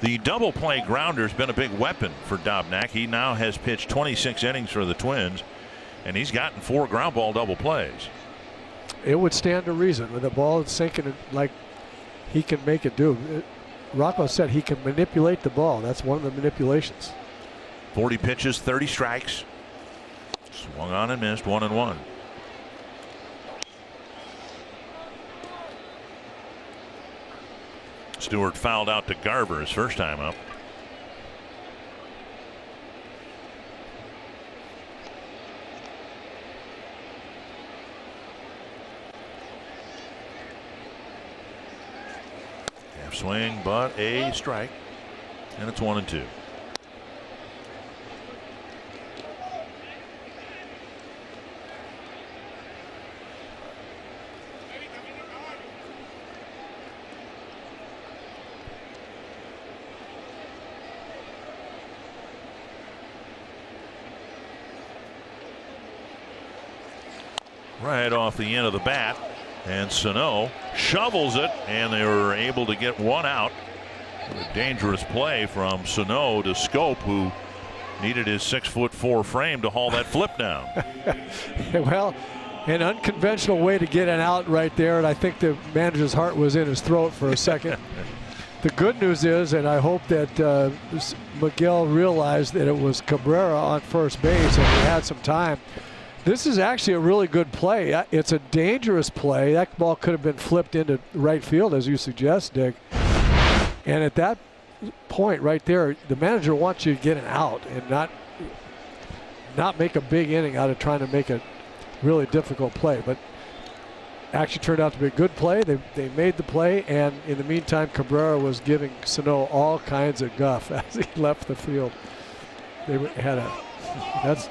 The double play grounder has been a big weapon for Dobnak. He now has pitched 26 innings for the Twins, and he's gotten 4 ground ball double plays.
It would stand to reason with the ball sinking like he can make it do. Rocco said he can manipulate the ball. That's one of the manipulations.
40 pitches, 30 strikes. Swung on and missed, 1-1. Stewart fouled out to Garver his first time up. Swing, but a strike. And it's 1-2. Right off the end of the bat, and Sano shovels it, and they were able to get one out. A dangerous play from Sano to Scope, who needed his 6'4" frame to haul that flip down.
Well, an unconventional way to get an out right there, and I think the manager's heart was in his throat for a second. The good news is, and I hope that Miguel realized that it was Cabrera on first base and he had some time. This is actually a really good play. It's a dangerous play. That ball could have been flipped into right field, as you suggest, Dick. And at that point right there, the manager wants you to get an out and not make a big inning out of trying to make a really difficult play. But actually turned out to be a good play. They made the play, and in the meantime, Cabrera was giving Sano all kinds of guff as he left the field. They had that's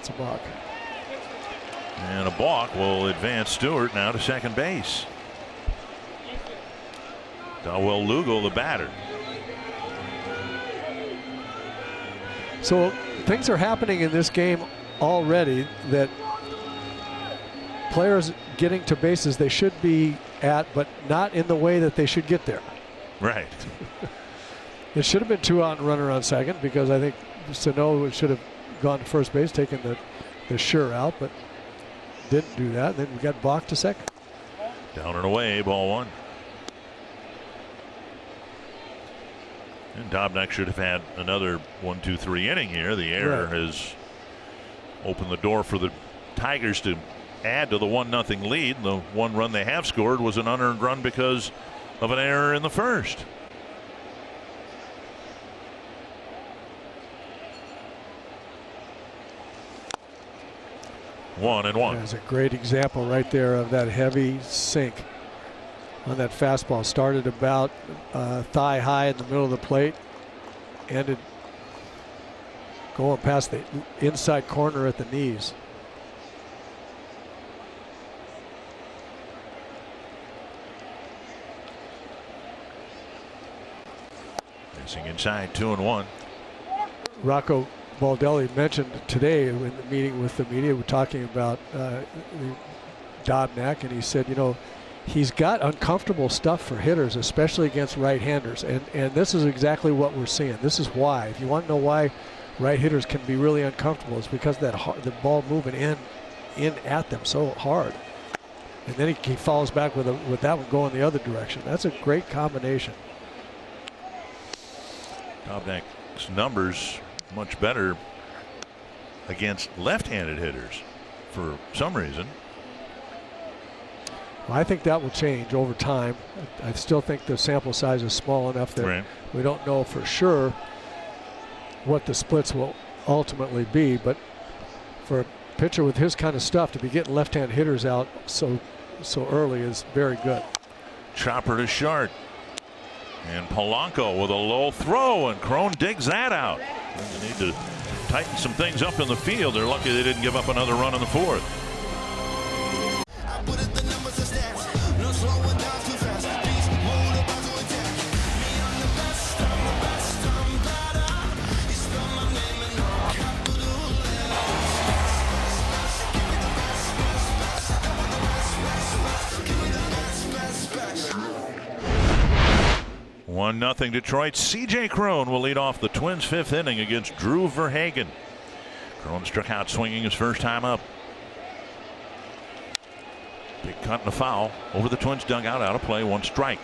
a balk.
And a balk will advance Stewart now to second base. Dawel Lugo, the batter.
So things are happening in this game already that players getting to bases they should be at, but not in the way that they should get there.
Right.
It should have been 2 out and runner on second, because I think Sano should have gone to first base, taking the sure out, but didn't do that. Then we got balked to second.
Down and away, ball 1. And Dobnak should have had another 1-2-3 inning here. The error has opened the door for the Tigers to add to the 1-0 lead. The one run they have scored was an unearned run because of an error in the first. One and one.
There's a great example right there of that heavy sink on that fastball. Started about thigh high in the middle of the plate, ended going past the inside corner at the knees.
Missing inside, 2-1.
Rocco Baldelli mentioned today in the meeting with the media, we're talking about Dobnak, and he said, you know, he's got uncomfortable stuff for hitters, especially against right-handers, and this is exactly what we're seeing. This is why. If you want to know why right hitters can be really uncomfortable, it's because that the ball moving in at them so hard, and then he follows back with that one going the other direction. That's a great combination.
Dobnak's numbers much better against left-handed hitters for some reason.
Well, I think that will change over time. I still think the sample size is small enough that we don't know for sure what the splits will ultimately be, but for a pitcher with his kind of stuff to be getting left-hand hitters out so early is very good.
Chopper to short, and Polanco with a low throw, and Cron digs that out. They need to tighten some things up in the field. They're lucky they didn't give up another run in the fourth. One nothing Detroit. C.J. Cron will lead off the Twins' 5th inning against Drew Verhagen. Cron struck out swinging his first time up. Big cut and a foul over the Twins' dugout, out of play, 1 strike.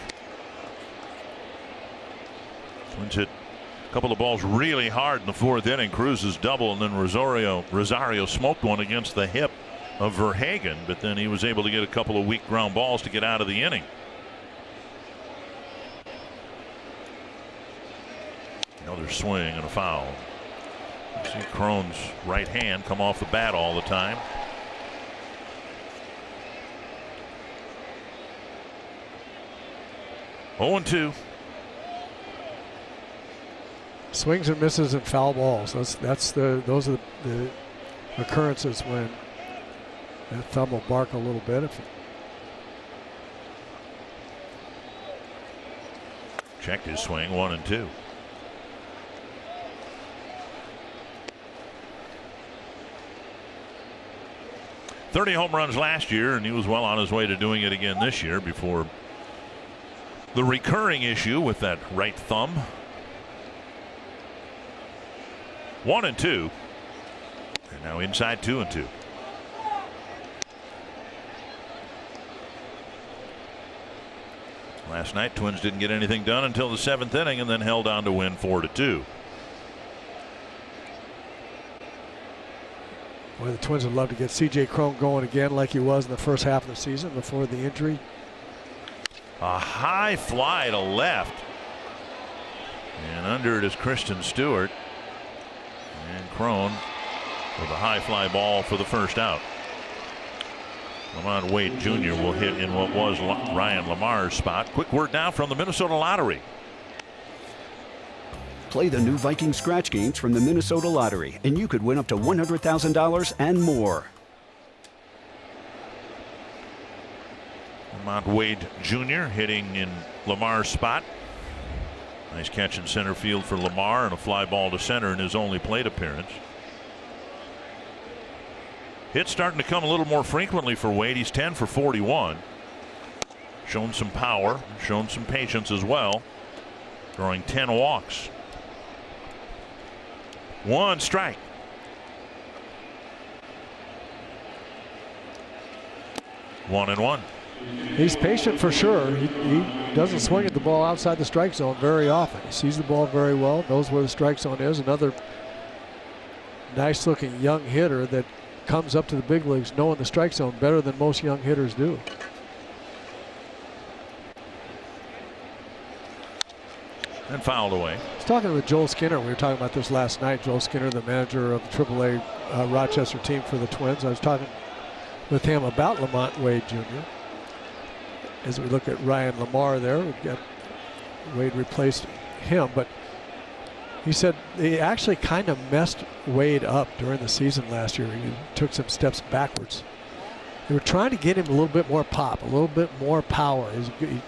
Twins hit a couple of balls really hard in the 4th inning. Cruz's double, and then Rosario smoked one against the hip of Verhagen, but then he was able to get a couple of weak ground balls to get out of the inning. Another swing and a foul. You see Cron's right hand come off the bat all the time. 0-2.
Swings and misses and foul balls. Those are the occurrences when that thumb will bark a little bit.
Checked his swing, 1-2. "30 home runs last year, and he was well on his way to doing it again this year before the recurring issue with that right thumb." 1-2. And now inside 2-2. Last night, Twins didn't get anything done until the 7th inning and then held on to win 4-2.
Boy, the Twins would love to get C.J. Cron going again like he was in the first half of the season before the injury.
A high fly to left. And under it is Kristen Stewart. And Cron with a high fly ball for the first out. Lamont Wade Jr. will hit in what was Ryan Lamar's spot. Quick word now from the Minnesota Lottery.
Play the new Viking scratch games from the Minnesota Lottery, and you could win up to $100,000 and more.
Lamont Wade Jr. hitting in Lamar's spot. Nice catch in center field for Lamar and a fly ball to center in his only plate appearance. Hits starting to come a little more frequently for Wade. He's 10 for 41. Shown some power, shown some patience as well. Drawing 10 walks. 1 strike. 1-1.
He's patient for sure. He doesn't swing at the ball outside the strike zone very often. He sees the ball very well, knows where the strike zone is. Another nice looking young hitter that comes up to the big leagues knowing the strike zone better than most young hitters do.
And fouled away.
I was talking with Joel Skinner. We were talking about this last night. Joel Skinner, the manager of the AAA Rochester team for the Twins. I was talking with him about Lamont Wade Jr. As we look at Ryan Lamar there, we've got Wade replaced him, but he said they actually kind of messed Wade up during the season last year. He took some steps backwards. They were trying to get him a little bit more pop, a little bit more power. He's a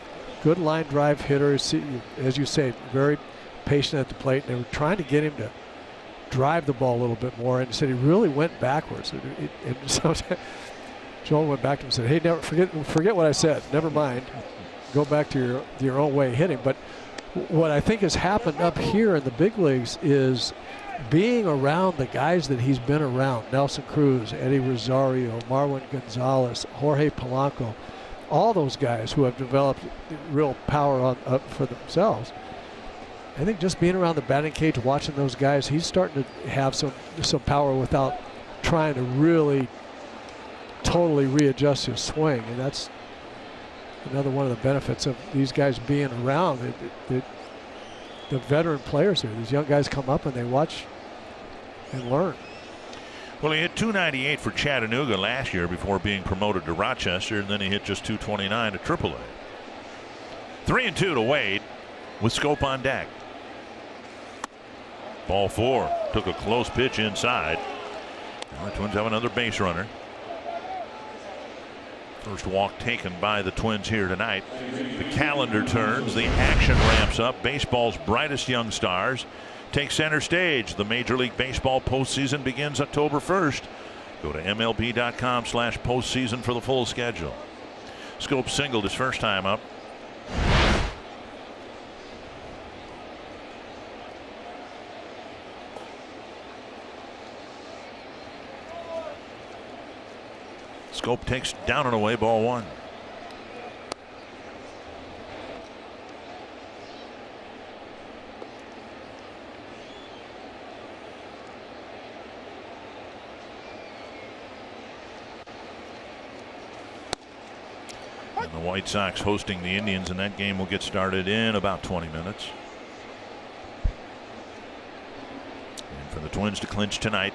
good line drive hitter, as you say, very patient at the plate. And they were trying to get him to drive the ball a little bit more, and he said he really went backwards. And so Joel went back to him and said, "Hey, never forget what I said. Never mind. Go back to your own way of hitting." But what I think has happened up here in the big leagues is being around the guys that he's been around: Nelson Cruz, Eddie Rosario, Marwin Gonzalez, Jorge Polanco, all those guys who have developed real power up for themselves. I think just being around the batting cage, watching those guys, he's starting to have some power without trying to really totally readjust his swing, and that's another one of the benefits of these guys being around. The veteran players here, these young guys come up and they watch and learn.
Well, he hit .298 for Chattanooga last year before being promoted to Rochester, and then he hit just .229 at AAA. 3-2 to Wade with Schoop on deck. Ball 4. Took a close pitch inside. Now the Twins have another base runner. First walk taken by the Twins here tonight. The calendar turns, the action ramps up. Baseball's brightest young stars take center stage. The Major League Baseball postseason begins October 1st. Go to MLB.com/postseason for the full schedule. Schoop singled his first time up. Schoop takes down and away, ball 1. And the White Sox hosting the Indians, and that game will get started in about 20 minutes. And for the Twins to clinch tonight,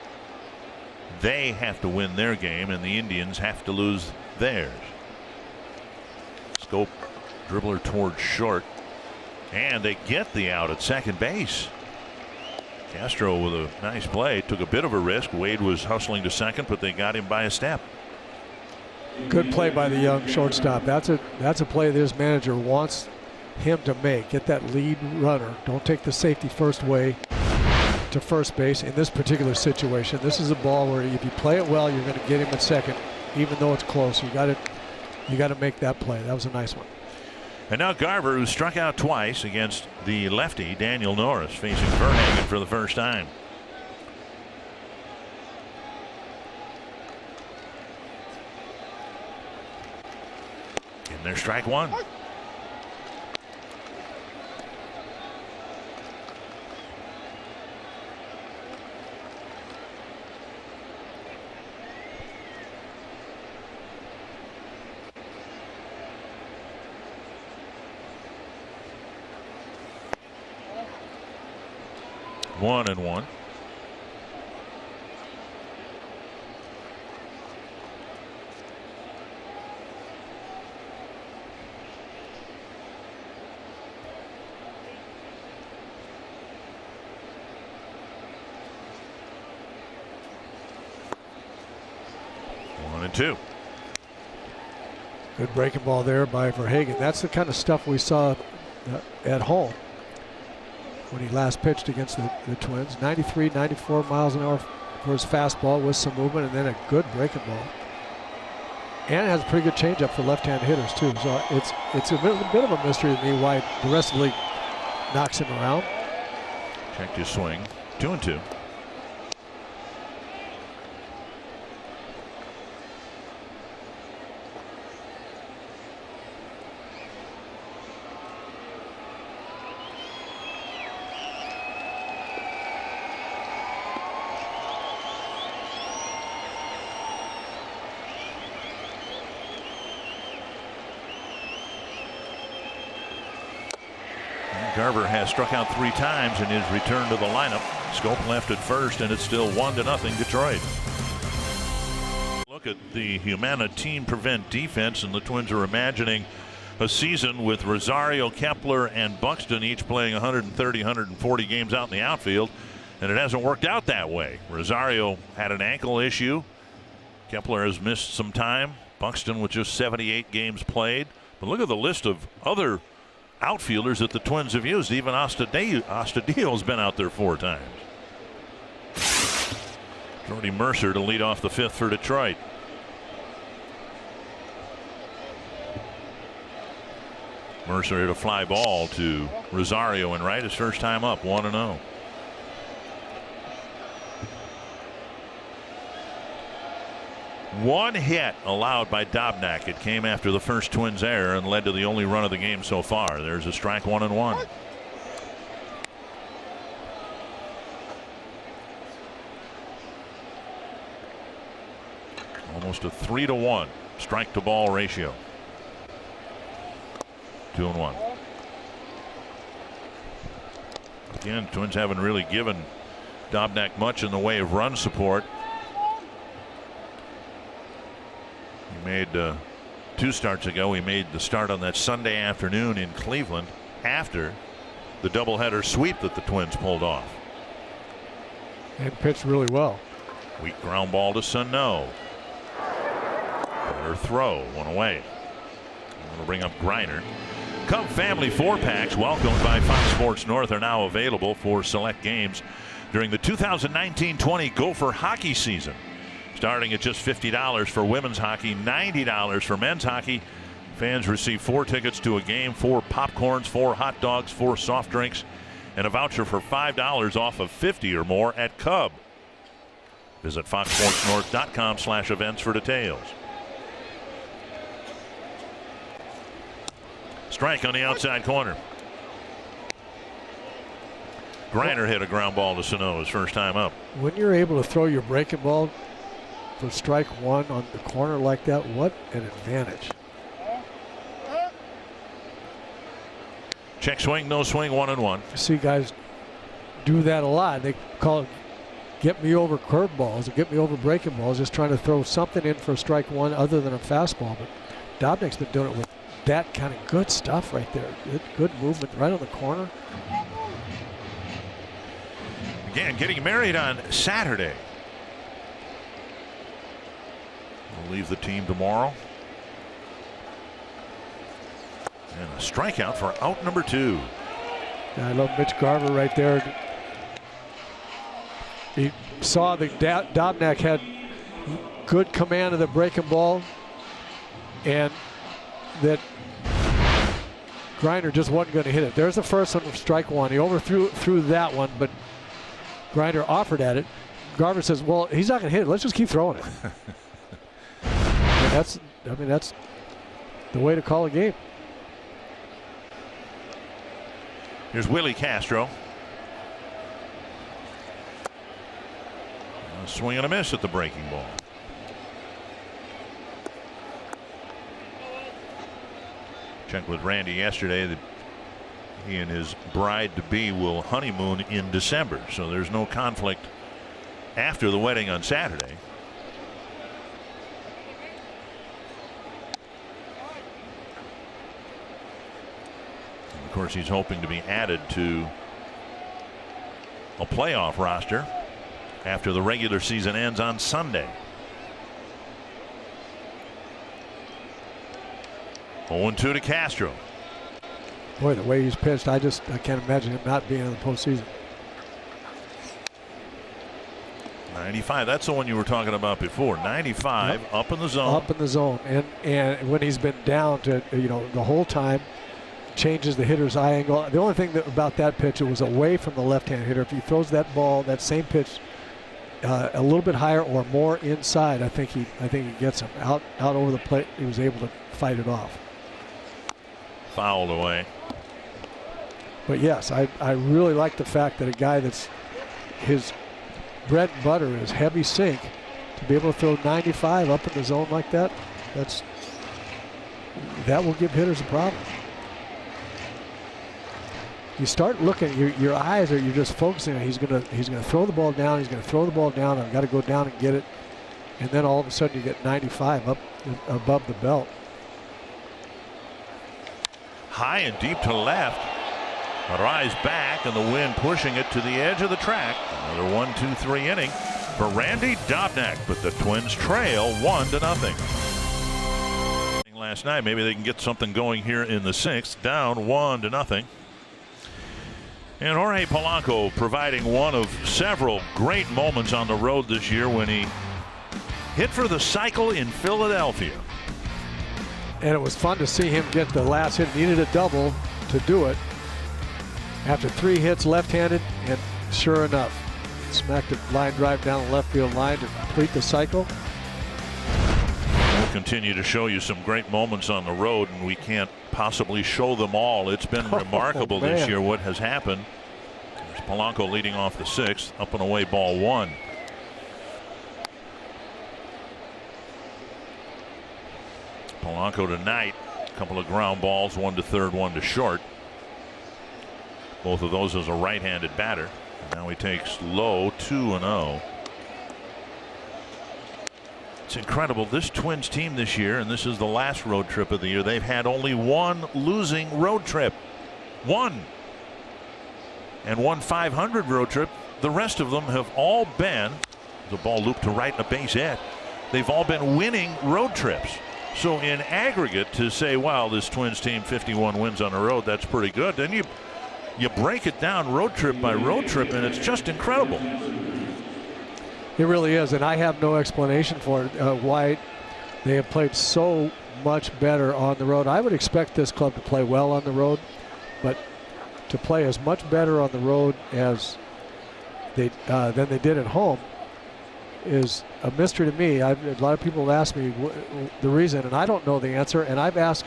they have to win their game, and the Indians have to lose theirs. Schoop, dribbler towards short. And they get the out at second base. Castro with a nice play. Took a bit of a risk. Wade was hustling to second, but they got him by a step.
Good play by the young shortstop. That's a play that his manager wants him to make. Get that lead runner. Don't take the safety first way to first base in this particular situation. This is a ball where if you play it well, you're going to get him at second, even though it's close. You got to make that play. That was a nice one.
And now Garver, who struck out twice against the lefty Daniel Norris, facing Verhagen for the first time. And there's strike one. One and one. One and two.
Good breaking ball there by Verhagen. That's the kind of stuff we saw at home when he last pitched against the Twins. 93, 94 miles an hour for his fastball with some movement, and then a good breaking ball. And it has a pretty good changeup for left-hand hitters too. So it's a bit of a mystery to me why the rest of the league knocks him around.
Checked his swing. 2-2. Garver has struck out 3 times in his return to the lineup. Schoop left at first, and it's still 1-0 Detroit. Look at the Humana team prevent defense, and the Twins are imagining a season with Rosario, Kepler, and Buxton each playing 130, 140 games out in the outfield, and it hasn't worked out that way. Rosario had an ankle issue. Kepler has missed some time. Buxton with just 78 games played. But look at the list of other outfielders that the Twins have used. Even Astudillo's been out there 4 times. Jordy Mercer to lead off the 5th for Detroit. Mercer hit a fly ball to Rosario in right his first time up, 1-0. One hit allowed by Dobnak. It came after the first Twins error and led to the only run of the game so far. There's a strike, 1-1. Almost a 3-to-1 strike to ball ratio. 2-1. Again, Twins haven't really given Dobnak much in the way of run support. He made 2 starts ago. He made the start on that Sunday afternoon in Cleveland after the doubleheader sweep that the Twins pulled off.
And pitched really well.
Weak ground ball to Sano. Better throw, 1 away. I'm going to bring up Greiner. Cub family 4-packs welcomed by Fox Sports North are now available for select games during the 2019-20 Gopher hockey season. Starting at just $50 for women's hockey, $90 for men's hockey. Fans receive 4 tickets to a game, 4 popcorns, 4 hot dogs, 4 soft drinks, and a voucher for $5 off of 50 or more at Cub. Visit foxsportsnorth.com/events for details. Strike on the outside corner. Greiner hit a ground ball to Sano his first time up.
When you're able to throw your breaking ball for strike 1 on the corner like that, what an advantage.
Check swing, no swing, 1-1.
You see guys do that a lot. They call it get me over curveballs or get me over breaking balls, just trying to throw something in for strike 1 other than a fastball. But Dobnak's been doing it with that kind of good stuff right there. Good movement right on the corner.
Again, getting married on Saturday. We'll leave the team tomorrow. And a strikeout for out number 2.
I love Mitch Garver right there. He saw that Dobnak had good command of the breaking ball, and that Grinder just wasn't going to hit it. There's the first one, strike one. He overthrew that one, but Grinder offered at it. Garver says, "Well, he's not going to hit it. Let's just keep throwing it." And that's the way to call a game.
Here's Willie Castro. A swing and a miss at the breaking ball. Checked with Randy yesterday that he and his bride-to-be will honeymoon in December, so there's no conflict after the wedding on Saturday. And of course, he's hoping to be added to a playoff roster after the regular season ends on Sunday. 0-2 to Castro.
Boy, the way he's pitched, I can't imagine him not being in the postseason.
95. That's the one you were talking about before. 95, yep. Up in the zone.
Up in the zone, and when he's been down to the whole time, changes the hitter's eye angle. The only thing about that pitch, it was away from the left-hand hitter. If he throws that ball, that same pitch, a little bit higher or more inside, I think he gets him out over the plate. He was able to fight it off.
Fouled away.
But yes, I really like the fact that a guy that's his bread and butter is heavy sink, to be able to throw 95 up in the zone like that, that will give hitters a problem. You start looking, your eyes you're just focusing on, he's gonna throw the ball down, I've got to go down and get it, and then all of a sudden you get 95 up above the belt.
High and deep to left. A rise back, and the wind pushing it to the edge of the track. Another 1-2-3 inning for Randy Dobnak, but the Twins trail 1-0. Last night, maybe they can get something going here in the 6th, down 1-0. And Jorge Polanco providing one of several great moments on the road this year when he hit for the cycle in Philadelphia.
And it was fun to see him get the last hit. Needed a double to do it. After 3 hits left-handed, and sure enough, smacked a line drive down the left field line to complete the cycle.
We'll continue to show you some great moments on the road, and we can't possibly show them all. It's been remarkable this year what has happened. There's Polanco leading off the 6th, up and away, ball 1. Polanco tonight, a couple of ground balls, 1 to third, 1 to short. Both of those as a right-handed batter. Now he takes low, 2-0. It's incredible. This Twins team this year, and this is the last road trip of the year, they've had only one losing road trip. One. And one 500 road trip. The rest of them have all been, the ball looped to right and a base hit. They've all been winning road trips. So in aggregate, to say, wow, this Twins team 51 wins on the road, that's pretty good. Then you break it down road trip by road trip, and it's just incredible.
It really is, and I have no explanation for it, why they have played so much better on the road. I would expect this club to play well on the road, but to play as much better on the road as than they did at home is a mystery to me. A lot of people have asked me the reason, and I don't know the answer, and I've asked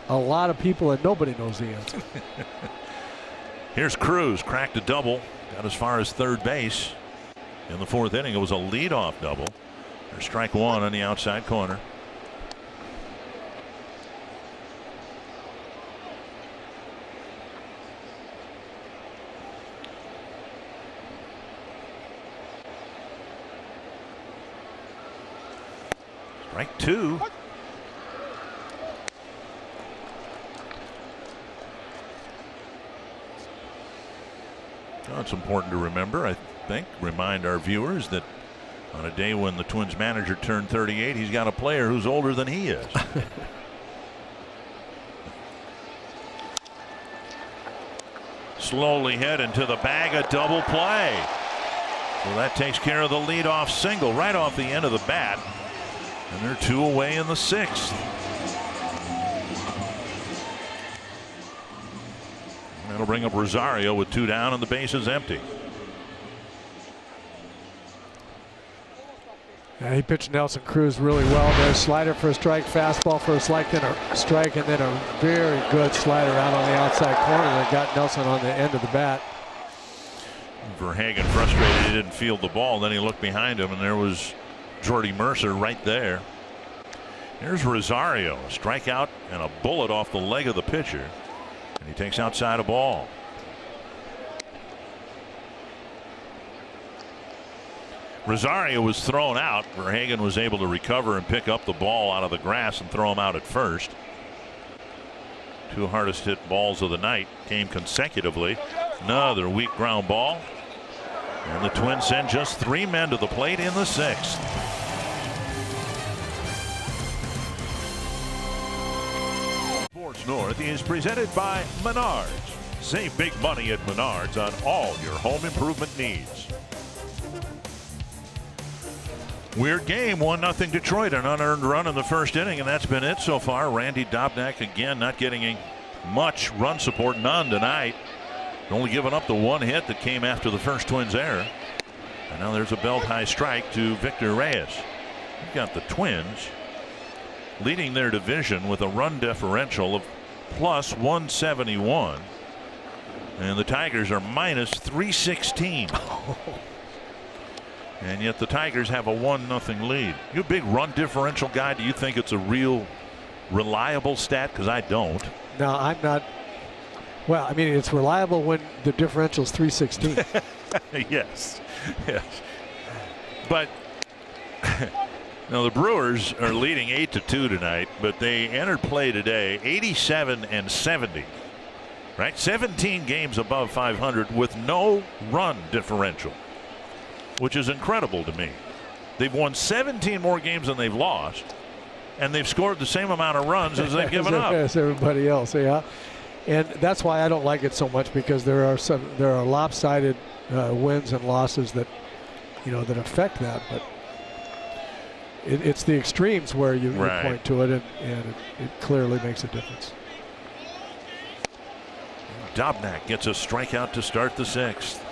a lot of people, and nobody knows the answer.
Here's Cruz, cracked a double, got as far as third base. In the 4th inning, it was a leadoff double. There's strike 1 on the outside corner. Strike 2. Well, it's important to remember, I think, remind our viewers that on a day when the Twins manager turned 38, he's got a player who's older than he is. Slowly head into the bag, a double play. So that takes care of the leadoff single right off the end of the bat. And they're 2 away in the 6th. That'll bring up Rosario with 2 down and the base is empty.
Yeah, he pitched Nelson Cruz really well there. Slider for a strike, fastball for a strike, then a strike, and then a very good slider out on the outside corner that got Nelson on the end of the bat.
Verhagen frustrated he didn't field the ball. Then he looked behind him, and there was Jordy Mercer right there. Here's Rosario, a strikeout and a bullet off the leg of the pitcher, and he takes outside a ball. Rosario was thrown out. Verhagen was able to recover and pick up the ball out of the grass and throw him out at first. 2 hardest hit balls of the night came consecutively. Another weak ground ball. And the Twins send just 3 men to the plate in the 6th. Sports North is presented by Menards. Save big money at Menards on all your home improvement needs. Weird game, 1-0 Detroit, an unearned run in the first inning, and that's been it so far. Randy Dobnak again not getting much run support, none tonight. Only giving up the 1 hit that came after the first Twins error. And now there's a belt high strike to Victor Reyes. You've got the Twins leading their division with a run differential of plus 171. And the Tigers are minus 316. And yet the Tigers have a 1-0 lead. You a big run differential guy? Do you think it's a real reliable stat? Because I don't.
No, I'm not. Well, I mean, it's reliable when the differential is 316.
Yes. Yes. But now the Brewers are leading 8-2 tonight, but they entered play today 87-70. Right? 17 games above 500 with no run differential, which is incredible to me. They've won 17 more games than they've lost, and they've scored the same amount of runs as they've given up.
As everybody else, yeah. And that's why I don't like it so much, because there are lopsided wins and losses that that affect that. But it's the extremes where you point to it, and it clearly makes a difference.
Dobnak gets a strikeout to start the 6th.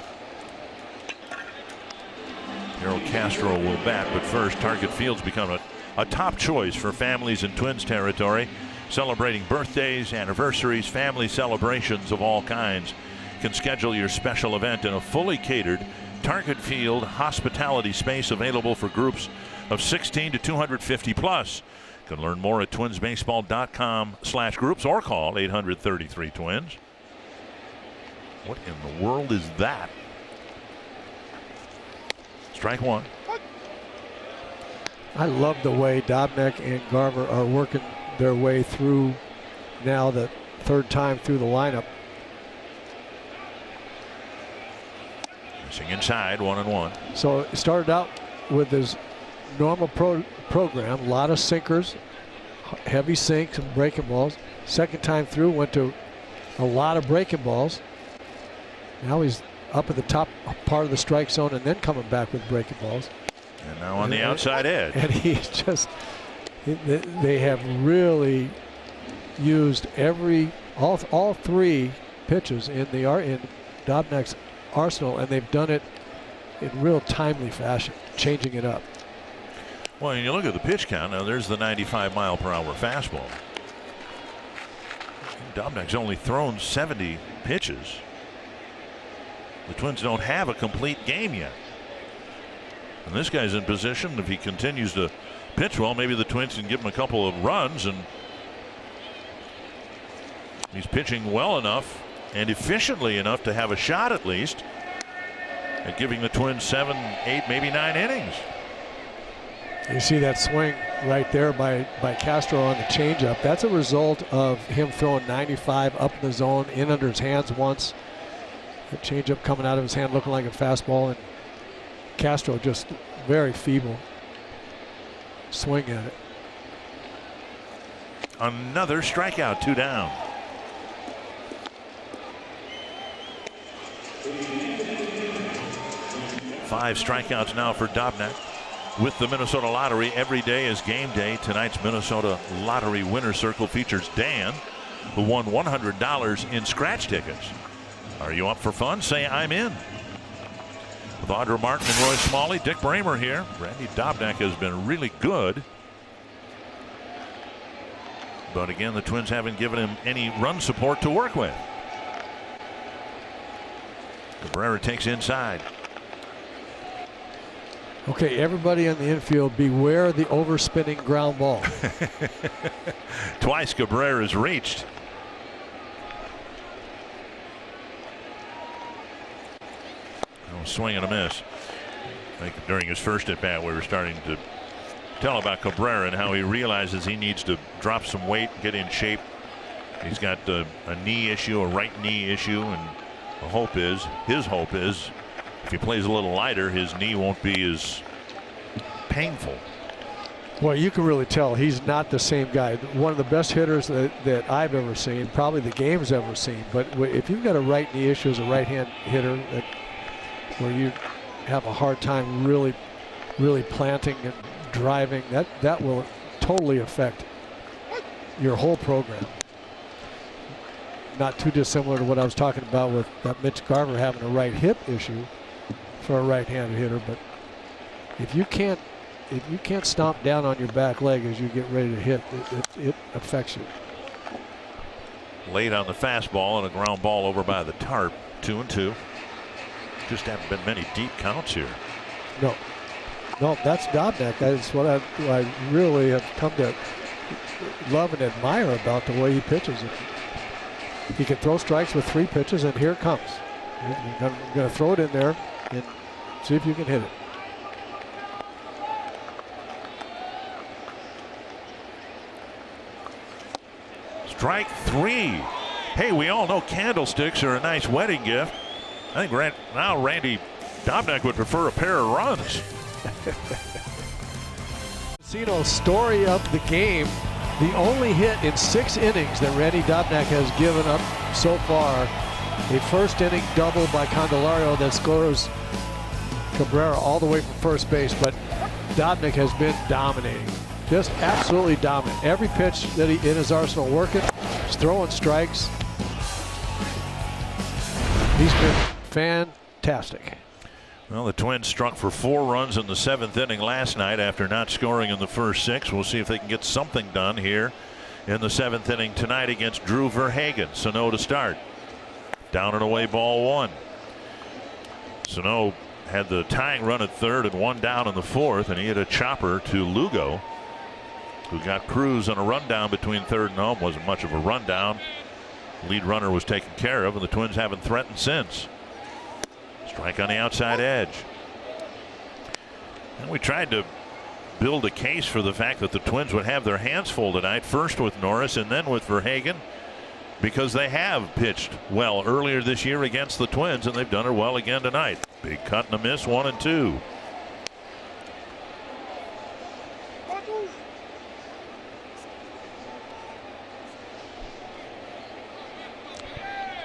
Harold Castro will bat, but first Target Field's become a top choice for families in Twins territory, celebrating birthdays, anniversaries, family celebrations of all kinds. You can schedule your special event in a fully catered Target Field hospitality space available for groups of 16 to 250 plus. You can learn more at twinsbaseball.com/groups or call 800-33-TWINS. What in the world is that? Strike 1.
I love the way Dobnak and Garver are working their way through now, the 3rd time through the lineup.
Missing inside, 1-1.
So it started out with his normal program, a lot of sinkers, heavy sinks and breaking balls. 2nd time through went to a lot of breaking balls. Now he's up at the top part of the strike zone and then coming back with breaking balls.
And now on the outside edge.
And he's just, they have really used all 3 pitches in Dobnak's arsenal, and they've done it in real timely fashion, changing it up.
Well, and you look at the pitch count. Now there's the 95-mile-per-hour fastball. Dobnak's only thrown 70 pitches. The Twins don't have a complete game yet. And this guy's in position, if he continues to pitch well, maybe the Twins can give him a couple of runs, and he's pitching well enough and efficiently enough to have a shot at least at giving the Twins 7, 8, maybe 9 innings.
You see that swing right there by Castro on the changeup. That's a result of him throwing 95 up in the zone, in under his hands once, The changeup coming out of his hand looking like a fastball, and Castro just very feeble swing at it.
Another strikeout, 2 down. Five strikeouts now for Dobnak. With the Minnesota Lottery, every day is game day. Tonight's Minnesota Lottery winner circle features Dan, who won $100 in scratch tickets. Are you up for fun? Say I'm in. With Audra Martin and Roy Smalley, Dick Bramer here. Randy Dobnak has been really good. But again, the Twins haven't given him any run support to work with. Cabrera takes inside.
Okay, everybody in the infield, beware the overspinning ground ball.
Twice Cabrera has reached. Oh, swing and a miss. I think during his first at bat, we were starting to tell about Cabrera and how he realizes he needs to drop some weight, get in shape. He's got a knee issue, a right knee issue, and his hope is if he plays a little lighter, his knee won't be as painful.
Well, you can really tell he's not the same guy. One of the best hitters that I've ever seen, probably the game's ever seen. But if you've got a right knee issue as a right-hand hitter, where you have a hard time really planting and driving, that will totally affect your whole program. Not too dissimilar to what I was talking about with Mitch Garver having a right hip issue for a right-handed hitter. But if you can't stomp down on your back leg as you get ready to hit, it affects you.
Late on the fastball and a ground ball over by the tarp. 2-2. Just haven't been many deep counts here.
No, that's Dobnak. That's what I really have come to love and admire about the way he pitches. He can throw strikes with 3 pitches, and here it comes. You're going to throw it in there and see if you can hit it.
Strike 3. Hey, we all know candlesticks are a nice wedding gift. I think now Randy Dobnak would prefer a pair of runs.
Casino story of the game. The only hit in 6 innings that Randy Dobnak has given up so far. A first inning double by Candelario that scores Cabrera all the way from first base. But Dobnak has been dominating. Just absolutely dominant. Every pitch that he in his arsenal working, he's throwing strikes. He's been fantastic.
Well, the Twins struck for 4 runs in the 7th inning last night after not scoring in the first 6. We'll see if they can get something done here in the 7th inning tonight against Drew Verhagen. Sano to start. Down and away, ball 1. Sano had the tying run at 3rd and 1 down in the 4th, and he hit a chopper to Lugo, who got Cruz on a rundown between 3rd and home. Wasn't much of a rundown. Lead runner was taken care of, and the Twins haven't threatened since. Strike on the outside edge. And we tried to build a case for the fact that the Twins would have their hands full tonight, first with Norris and then with Verhagen, because they have pitched well earlier this year against the Twins, and they've done it well again tonight. Big cut and a miss, 1-2.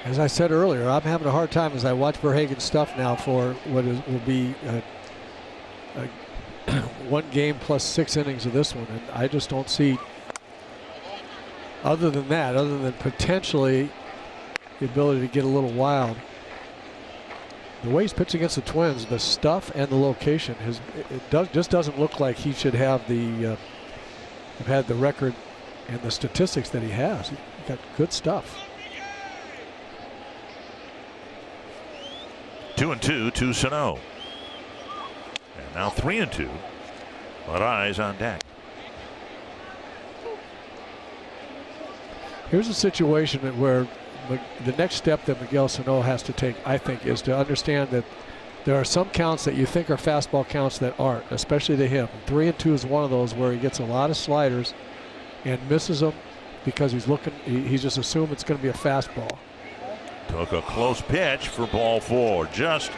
As I said earlier, I'm having a hard time as I watch Verhagen's stuff now for what will be a 1 game plus 6 innings of this one, and I just don't see, other than potentially the ability to get a little wild. The way he's pitching against the Twins, the stuff and the location, just doesn't look like he should have had the record and the statistics that he has. He's got good stuff.
2-2 to Sano. And now 3-2. But eyes on deck.
Here's a situation where the next step that Miguel Sano has to take, I think, is to understand that there are some counts that you think are fastball counts that aren't, especially to him. 3-2 is one of those where he gets a lot of sliders and misses them because he's just assumed it's going to be a fastball.
Took a close pitch for ball 4. Just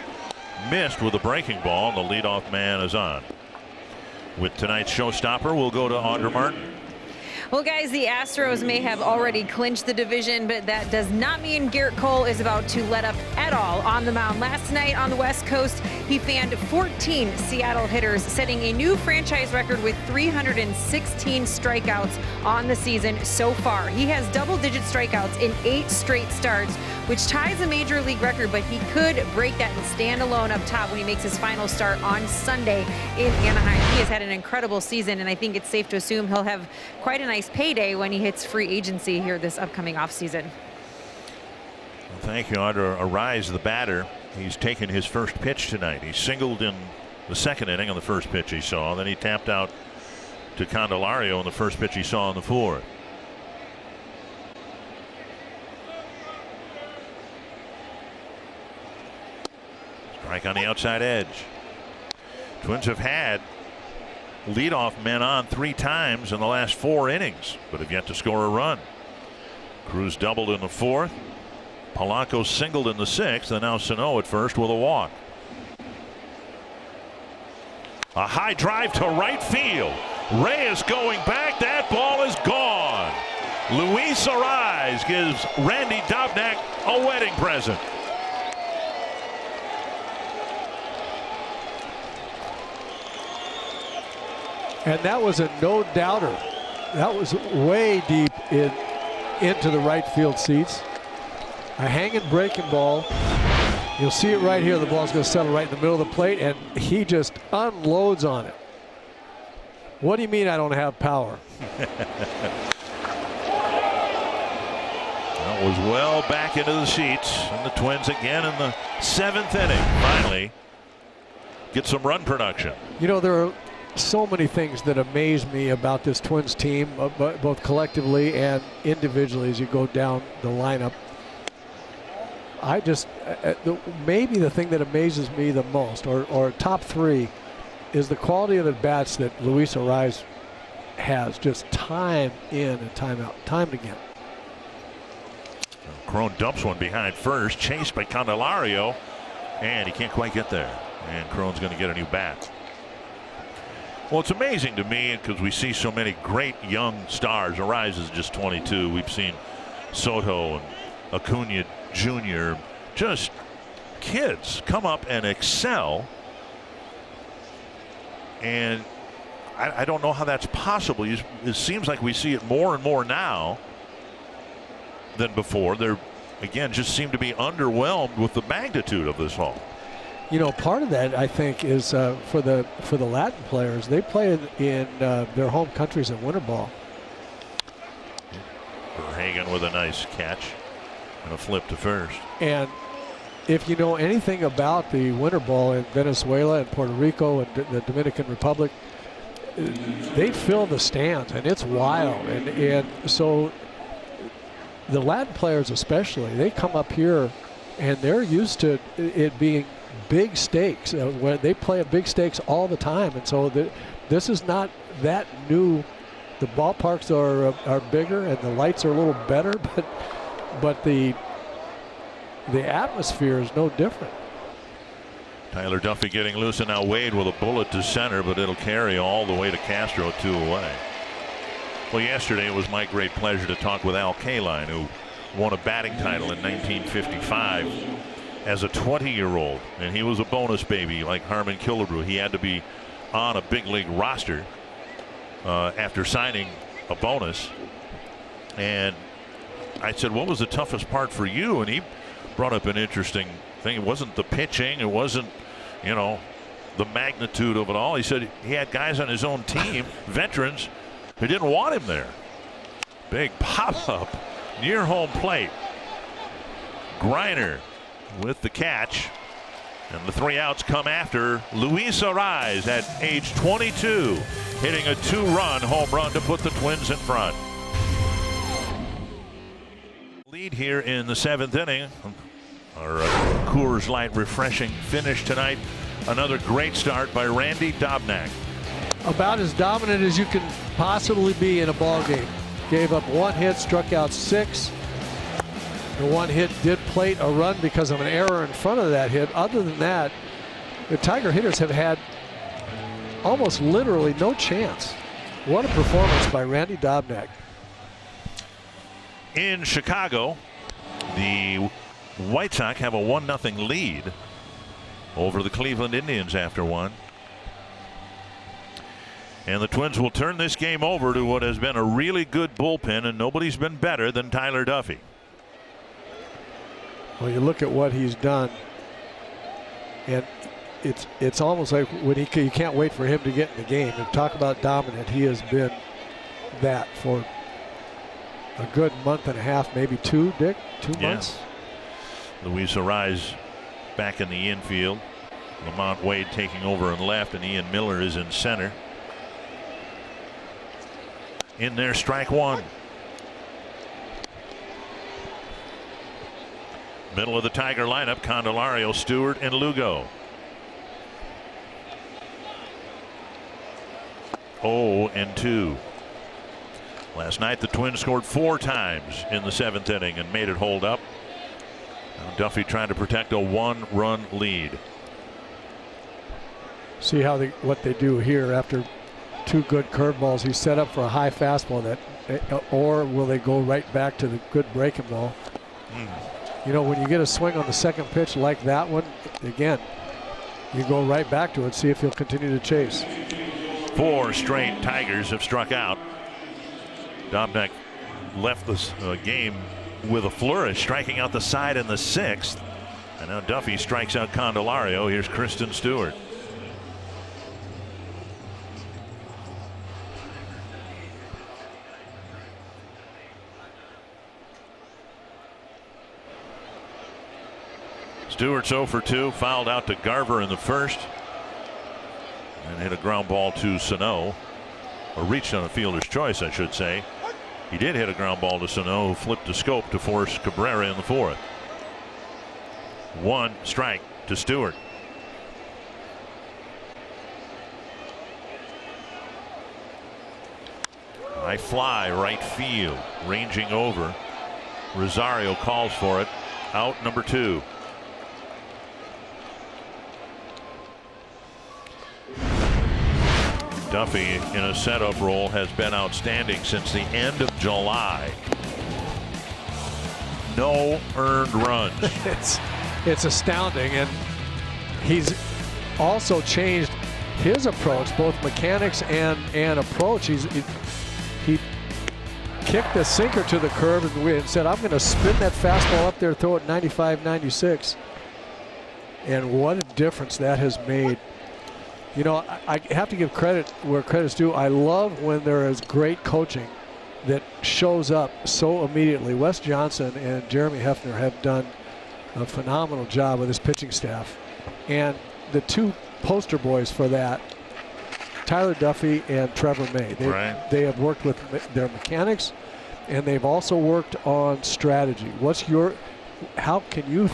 missed with a breaking ball, and the leadoff man is on. With tonight's showstopper, we'll go to Audra Martin.
Well, guys, the Astros may have already clinched the division, but that does not mean Garrett Cole is about to let up at all on the mound. Last night on the West Coast, he fanned 14 Seattle hitters, setting a new franchise record with 316 strikeouts on the season so far. He has double-digit strikeouts in 8 straight starts, which ties a major league record, but he could break that and stand alone up top when he makes his final start on Sunday in Anaheim. He has had an incredible season, and I think it's safe to assume he'll have quite a nice payday when he hits free agency here this upcoming offseason.
Well, thank you, Audra. Arise, the batter. He's taken his first pitch tonight. He singled in the second inning on the first pitch he saw. Then he tapped out to Candelario on the first pitch he saw in the fourth. Strike on the outside edge. Twins have had leadoff men on 3 times in the last 4 innings, but have yet to score a run. Cruz doubled in the 4th. Polanco singled in the 6th, and now Sano at first with a walk. A high drive to right field. Reyes going back. That ball is gone. Luis Arraez gives Randy Dobnak a wedding present.
And that was a no-doubter. That was way deep into the right field seats. A hanging breaking ball. You'll see it right here. The ball's going to settle right in the middle of the plate, and he just unloads on it. What do you mean I don't have power?
That was well back into the seats, and the Twins again in the 7th inning finally get some run production.
You know, there are so many things that amaze me about this Twins team, both collectively and individually as you go down the lineup. Maybe the thing that amazes me the most, or top 3, is the quality of the bats that Luis Arraez has, just time in and time out, time and again.
Cron dumps one behind first, chased by Candelario, and he can't quite get there. And Cron's going to get a new bat. Well, it's amazing to me because we see so many great young stars. Arraez is just 22. We've seen Soto and Acuna Jr., just kids come up and excel. And I don't know how that's possible. It seems like we see it more and more now than before. They're, again, just seem to be underwhelmed with the magnitude of this haul.
You know, part of that, I think, is for the Latin players. They play in their home countries in winter ball.
Verhagen with a nice catch and a flip to first.
And if you know anything about the winter ball in Venezuela and Puerto Rico and the Dominican Republic, they fill the stands, and it's wild. And so the Latin players especially, they come up here, and they're used to it being big stakes. Where they play at big stakes all the time, and so this is not that new. The ballparks are bigger and the lights are a little better, but the atmosphere is no different.
Tyler Duffy getting loose, and now Wade with a bullet to center, but it'll carry all the way to Castro, 2 away. Well, yesterday it was my great pleasure to talk with Al Kaline, who won a batting title in 1955 as a 20-year-old, and he was a bonus baby like Harmon Killebrew. He had to be on a big league roster after signing a bonus. And I said, what was the toughest part for you? And he brought up an interesting thing. It wasn't the pitching. It wasn't, the magnitude of it all. He said he had guys on his own team, veterans, who didn't want him there. Big pop-up near home plate. Griner with the catch. And the 3 outs come after Luis Arraez at age 22, hitting a 2-run home run to put the Twins in front. Lead here in the 7th inning. Our Coors Light refreshing finish tonight. Another great start by Randy Dobnak.
About as dominant as you can possibly be in a ball game. Gave up 1 hit, struck out 6. The one hit did plate a run because of an error in front of that hit. Other than that, the Tiger hitters have had almost literally no chance. What a performance by Randy Dobnak.
In Chicago, the White Sox have a 1-0 lead over the Cleveland Indians after one. And the Twins will turn this game over to what has been a really good bullpen, and nobody's been better than Tyler Duffey.
Well, you look at what he's done, and it's almost like when you can't wait for him to get in the game. And talk about dominant, he has been that for a good month and a half, maybe two, Dick? 2 months?
Luis Arraez back in the infield. Lamont Wade taking over in left, and Ian Miller is in center. In there, strike one. Middle of the Tiger lineup, Candelario, Stewart, and Lugo. 0-2. Last night the Twins scored 4 times in the 7th inning and made it hold up. Now Duffey trying to protect a 1-run lead.
See how what they do here after 2 good curveballs. He's set up for a high fastball, or will they go right back to the good breaking ball? You know, when you get a swing on the second pitch like that one, again, you go right back to it, see if he'll continue to chase.
4 straight Tigers have struck out. Dobnak left this game with a flourish, striking out the side in the 6th. And now Duffey strikes out Candelario. Here's Kristen Stewart. Stewart's 0 for 2, fouled out to Garver in the 1st. And hit a ground ball to Sano, or reached on a fielder's choice, I should say. He did hit a ground ball to Sano, who flipped the scope to force Cabrera in the 4th. 1 strike to Stewart. High fly, right field, ranging over. Rosario calls for it. Out number 2. Duffey in a setup role has been outstanding since the end of July. No earned runs.
It's astounding, and he's also changed his approach, both mechanics and approach. He kicked the sinker to the curve and said, I'm going to spin that fastball up there, throw it 95, 96. And what a difference that has made. You know, I have to give credit where credit's due. I love when there is great coaching that shows up so immediately. Wes Johnson and Jeremy Hefner have done a phenomenal job with his pitching staff. And the 2 poster boys for that, Tyler Duffey and Trevor May. They have worked with their mechanics, and they've also worked on strategy. How can you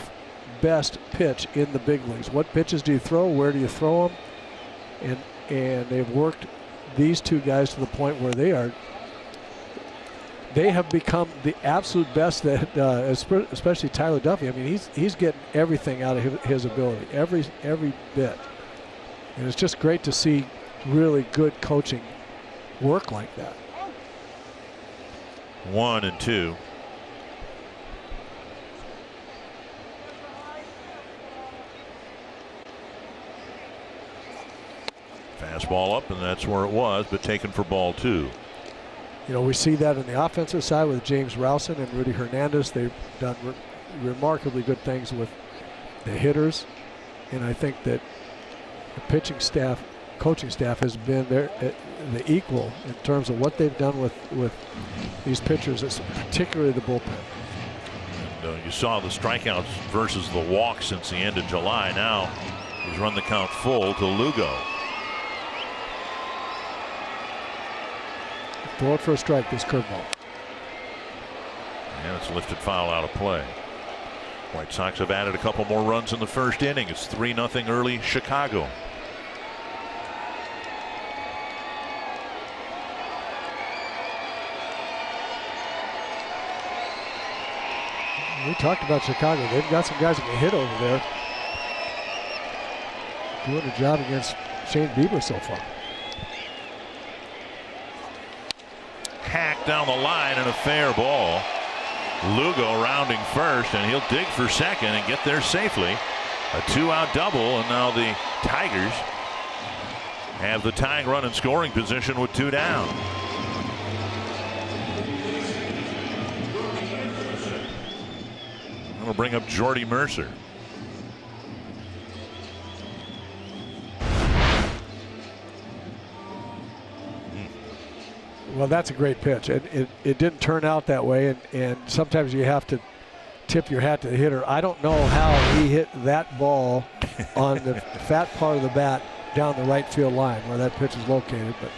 best pitch in the big leagues? What pitches do you throw? Where do you throw them? And they've worked these 2 guys to the point where they have become the absolute best that especially Tyler Duffey. I mean, he's getting everything out of his ability, every bit. And it's just great to see really good coaching work like that.
1-2. Fastball up, and that's where it was, but taken for ball 2.
You know, we see that in the offensive side with James Rowson and Rudy Hernandez. They've done remarkably good things with the hitters, and I think that the pitching staff, coaching staff has been the equal in terms of what they've done with these pitchers, particularly the bullpen.
And, you saw the strikeouts versus the walks since the end of July. Now he's run the count full to Lugo.
Throw it for a strike, this curveball.
And it's lifted foul out of play. White Sox have added a couple more runs in the 1st inning. It's 3-0 early Chicago.
We talked about Chicago. They've got some guys that can hit over there. Doing a job against Shane Bieber so far.
Hacked down the line and a fair ball. Lugo rounding first, and he'll dig for second and get there safely. A two-out double, and now the Tigers have the tying run in scoring position with 2 down. That'll bring up Jordy Mercer.
Well, that's a great pitch. It didn't turn out that way, and sometimes you have to tip your hat to the hitter. I don't know how he hit that ball on the fat part of the bat down the right field line where that pitch is located. But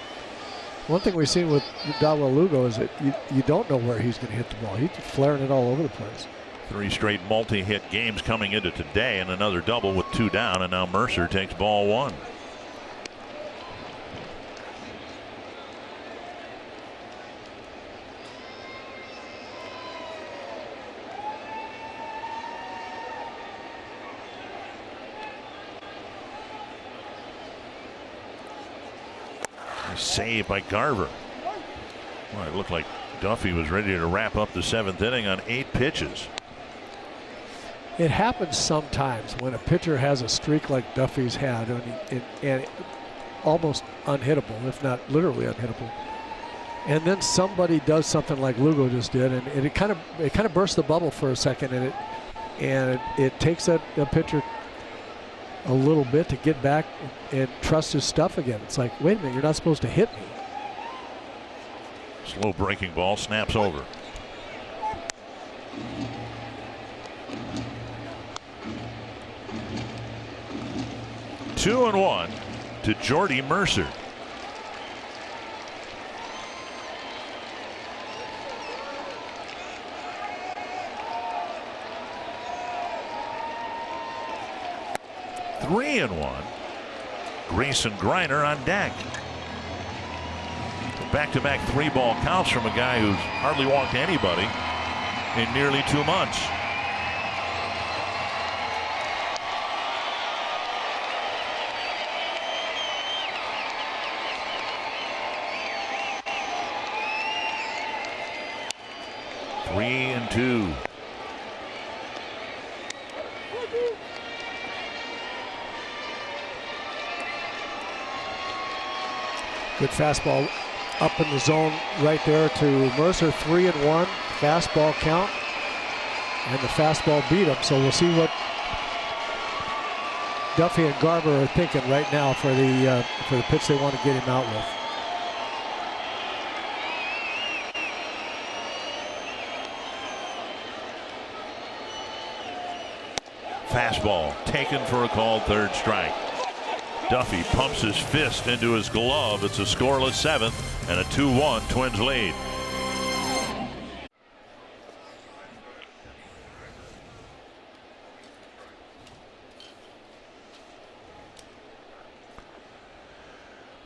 one thing we've seen with Dawel Lugo is that you don't know where he's going to hit the ball. He's flaring it all over the place.
3 straight multi-hit games coming into today, and another double with 2 down, and now Mercer takes ball 1. Save by Garver. Well, it looked like Duffy was ready to wrap up the 7th inning on 8 pitches.
It happens sometimes when a pitcher has a streak like Duffy's had, and almost unhittable, if not literally unhittable. And then somebody does something like Lugo just did, and it kind of bursts the bubble for a second, and it takes a pitcher a little bit to get back and trust his stuff again. It's like, wait a minute, you're not supposed to hit me.
Slow breaking ball snaps over. Two and 1 to Jordy Mercer. Three and 1. Grayson Greiner on deck. Back-to-back 3-ball counts from a guy who's hardly walked anybody in nearly 2 months. Three and 2.
Good fastball up in the zone right there to Mercer. 3 and 1 fastball count, and the fastball beat him. So we'll see what Duffy and Garver are thinking right now for the pitch they want to get him out with.
Fastball taken for a called 3rd strike. Duffy pumps his fist into his glove. It's a scoreless 7th and a 2-1 Twins lead.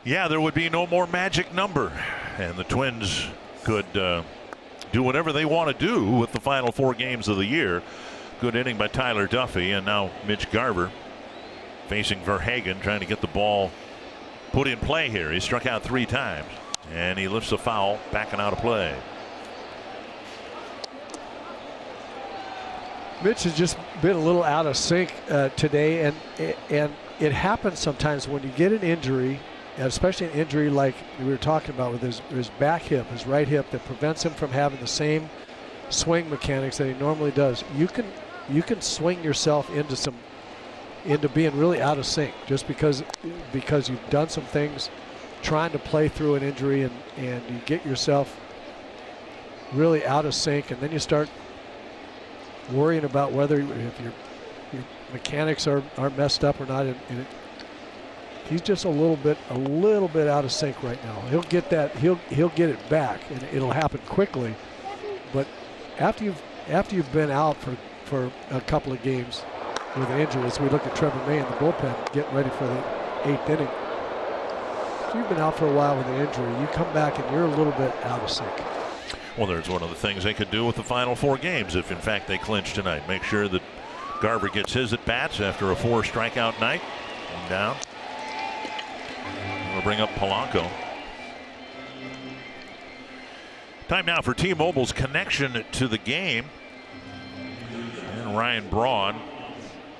Yeah, there would be no more magic number, and the Twins could do whatever they want to do with the final 4 games of the year. Good inning by Tyler Duffy, and now Mitch Garver facing Verhagen, trying to get the ball put in play here. He struck out 3 times, and he lifts a foul, backing out of play.
Mitch has just been a little out of sync today, and it happens sometimes when you get an injury, especially an injury like we were talking about with his back hip, his right hip, that prevents him from having the same swing mechanics that he normally does. You can swing yourself into being really out of sync just because you've done some things trying to play through an injury, and you get yourself really out of sync, and then you start worrying about whether if your mechanics are messed up or not. And he's just a little bit out of sync right now. He'll get that. He'll get it back, and it'll happen quickly. But after you've been out for a couple of games with an injury, as we look at Trevor May in the bullpen getting ready for the 8th inning. If you've been out for a while with an injury, you come back and you're a little bit out of sync.
Well, there's one of the things they could do with the final 4 games if, in fact, they clinch tonight. Make sure that Garver gets his at-bats after a 4-strikeout night. And down. We'll bring up Polanco. Time now for T-Mobile's connection to the game. And Ryan Braun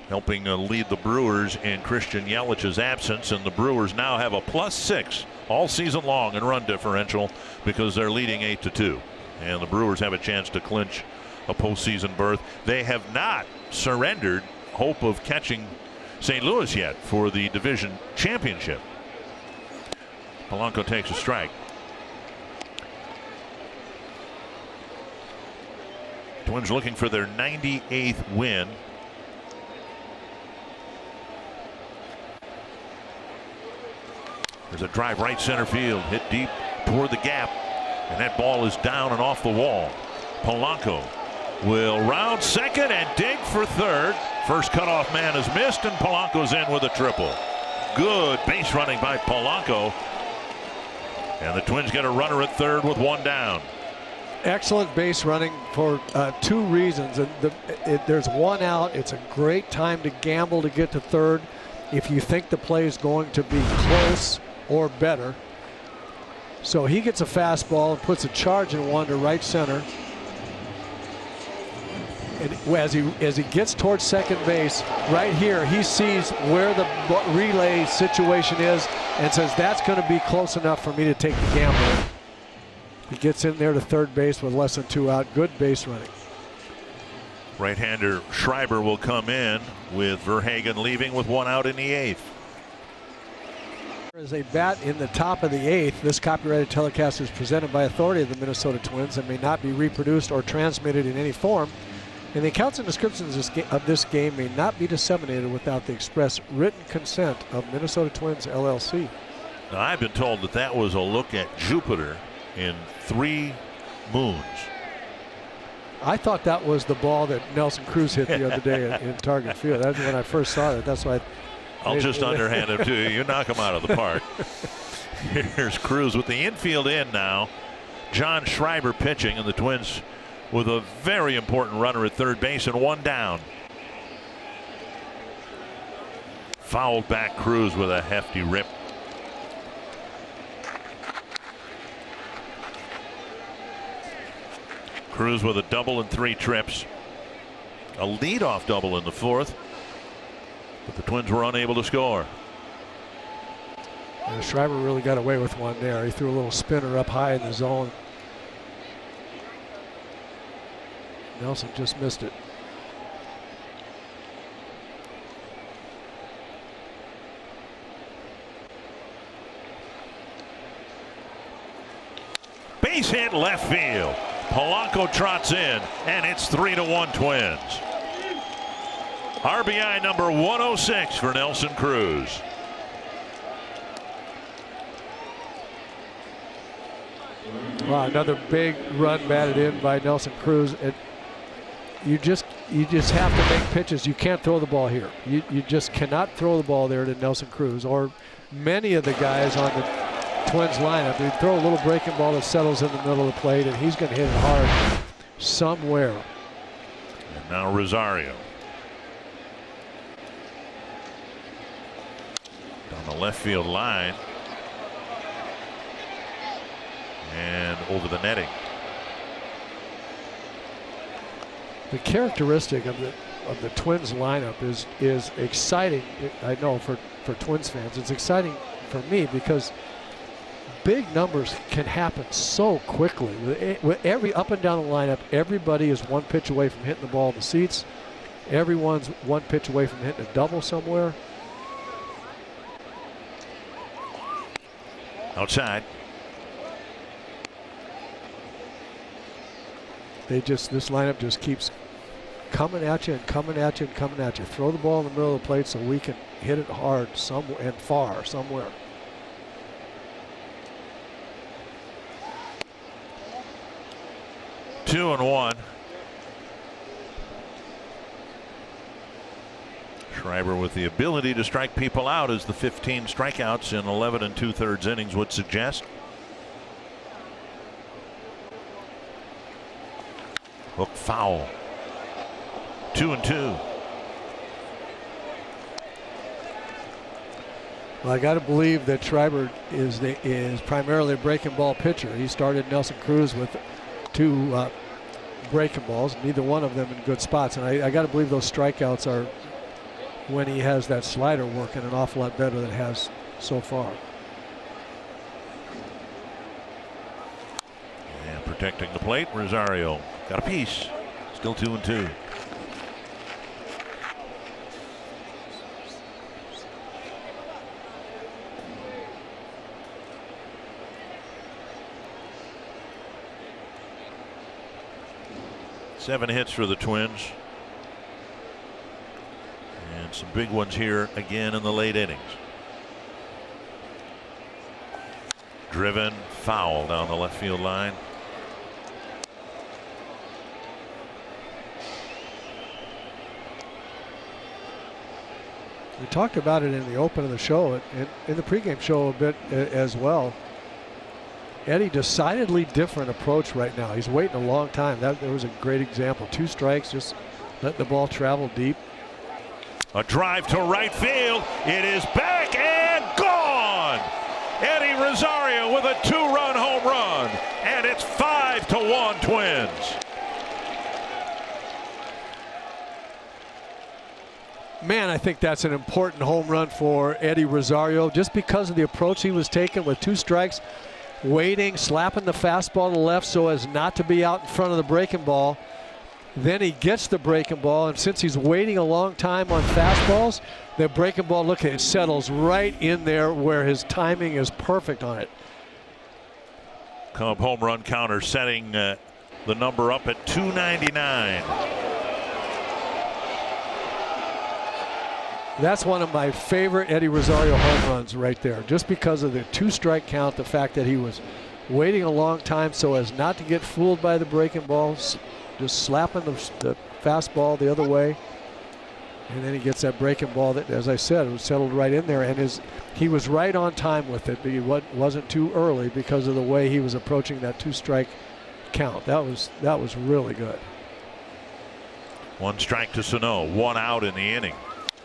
helping lead the Brewers in Christian Yelich's absence. And the Brewers now have a +6 all season long in run differential because they're leading 8-2. And the Brewers have a chance to clinch a postseason berth. They have not surrendered hope of catching St. Louis yet for the division championship. Polanco takes a strike. Twins looking for their 98th win. There's a drive right center field, hit deep toward the gap, and that ball is down and off the wall. Polanco will round second and dig for third. First cutoff man is missed, and Polanco's in with a triple. Good base running by Polanco. And the Twins get a runner at third with 1 down.
Excellent base running for 2 reasons. And there's 1 out. It's a great time to gamble to get to third if you think the play is going to be close or better. So he gets a fastball and puts a charge in 1 to right center. And as he gets towards second base, right here, he sees where the relay situation is and says, that's going to be close enough for me to take the gamble. He gets in there to third base with less than 2 out. Good base running.
Right-hander Schreiber will come in with Verhagen leaving with 1 out in the 8th.
As a bat in the top of the 8th, this copyrighted telecast is presented by authority of the Minnesota Twins and may not be reproduced or transmitted in any form. And the accounts and descriptions of this game may not be disseminated without the express written consent of Minnesota Twins, LLC.
Now, I've been told that that was a look at Jupiter in 3 moons.
I thought that was the ball that Nelson Cruz hit the other day in Target Field. That's when I first saw it. That's why
I'll just underhand him to you. You knock him out of the park. Here's Cruz with the infield in now. John Schreiber pitching, and the Twins with a very important runner at third base and 1 down. Fouled back Cruz with a hefty rip. Cruz with a double and 3 trips. A leadoff double in the 4th. But the Twins were unable to score.
And Schreiber really got away with 1 there. He threw a little spinner up high in the zone. Nelson just missed it.
Base hit left field. Polanco trots in, and it's 3-1 Twins. RBI number 106 for Nelson Cruz.
Wow, another big run batted in by Nelson Cruz. You just have to make pitches. You can't throw the ball here. You just cannot throw the ball there to Nelson Cruz or many of the guys on the Twins lineup. They throw a little breaking ball that settles in the middle of the plate, and he's going to hit it hard somewhere.
And now Rosario. Down the left field line. And over the netting.
The characteristic of the Twins lineup is exciting. I know for Twins fans, it's exciting for me because big numbers can happen so quickly. With every up and down the lineup, everybody is 1 pitch away from hitting the ball in the seats. Everyone's 1 pitch away from hitting a double somewhere.
Outside.
This lineup just keeps coming at you and coming at you and coming at you. Throw the ball in the middle of the plate so we can hit it hard somewhere and far somewhere.
Two and 1. Schreiber with the ability to strike people out, as the 15 strikeouts in 11 2/3 innings would suggest. Hook foul. 2-2.
Well, I got to believe that Schreiber is primarily a breaking ball pitcher. He started Nelson Cruz with 2 breaking balls, neither one of them in good spots. And I got to believe those strikeouts are when he has that slider working an awful lot better than it has so far.
And protecting the plate, Rosario got a piece. Still 2-2. Seven hits for the Twins. And some big ones here again in the late innings. Driven foul down the left field line.
We talked about it in the open of the show and in the pregame show a bit as well. Eddie, decidedly different approach right now. He's waiting a long time. There was a great example. 2 strikes, just let the ball travel deep.
A drive to right field. It is back and gone. Eddie Rosario with a 2-run home run. And it's 5-1 Twins.
Man, I think that's an important home run for Eddie Rosario just because of the approach he was taking with 2 strikes. Waiting, slapping the fastball to the left so as not to be out in front of the breaking ball. Then he gets the breaking ball, and since he's waiting a long time on fastballs, the breaking ball, look at it, settles right in there where his timing is perfect on it.
Cub home run counter setting the number up at 299.
That's one of my favorite Eddie Rosario home runs right there, just because of the 2-strike count, the fact that he was waiting a long time so as not to get fooled by the breaking balls, just slapping the fastball the other way, and then he gets that breaking ball that, as I said, was settled right in there, and he was right on time with it. He wasn't too early because of the way he was approaching that 2-strike count. That was really good.
1 strike to Sano, 1 out in the inning.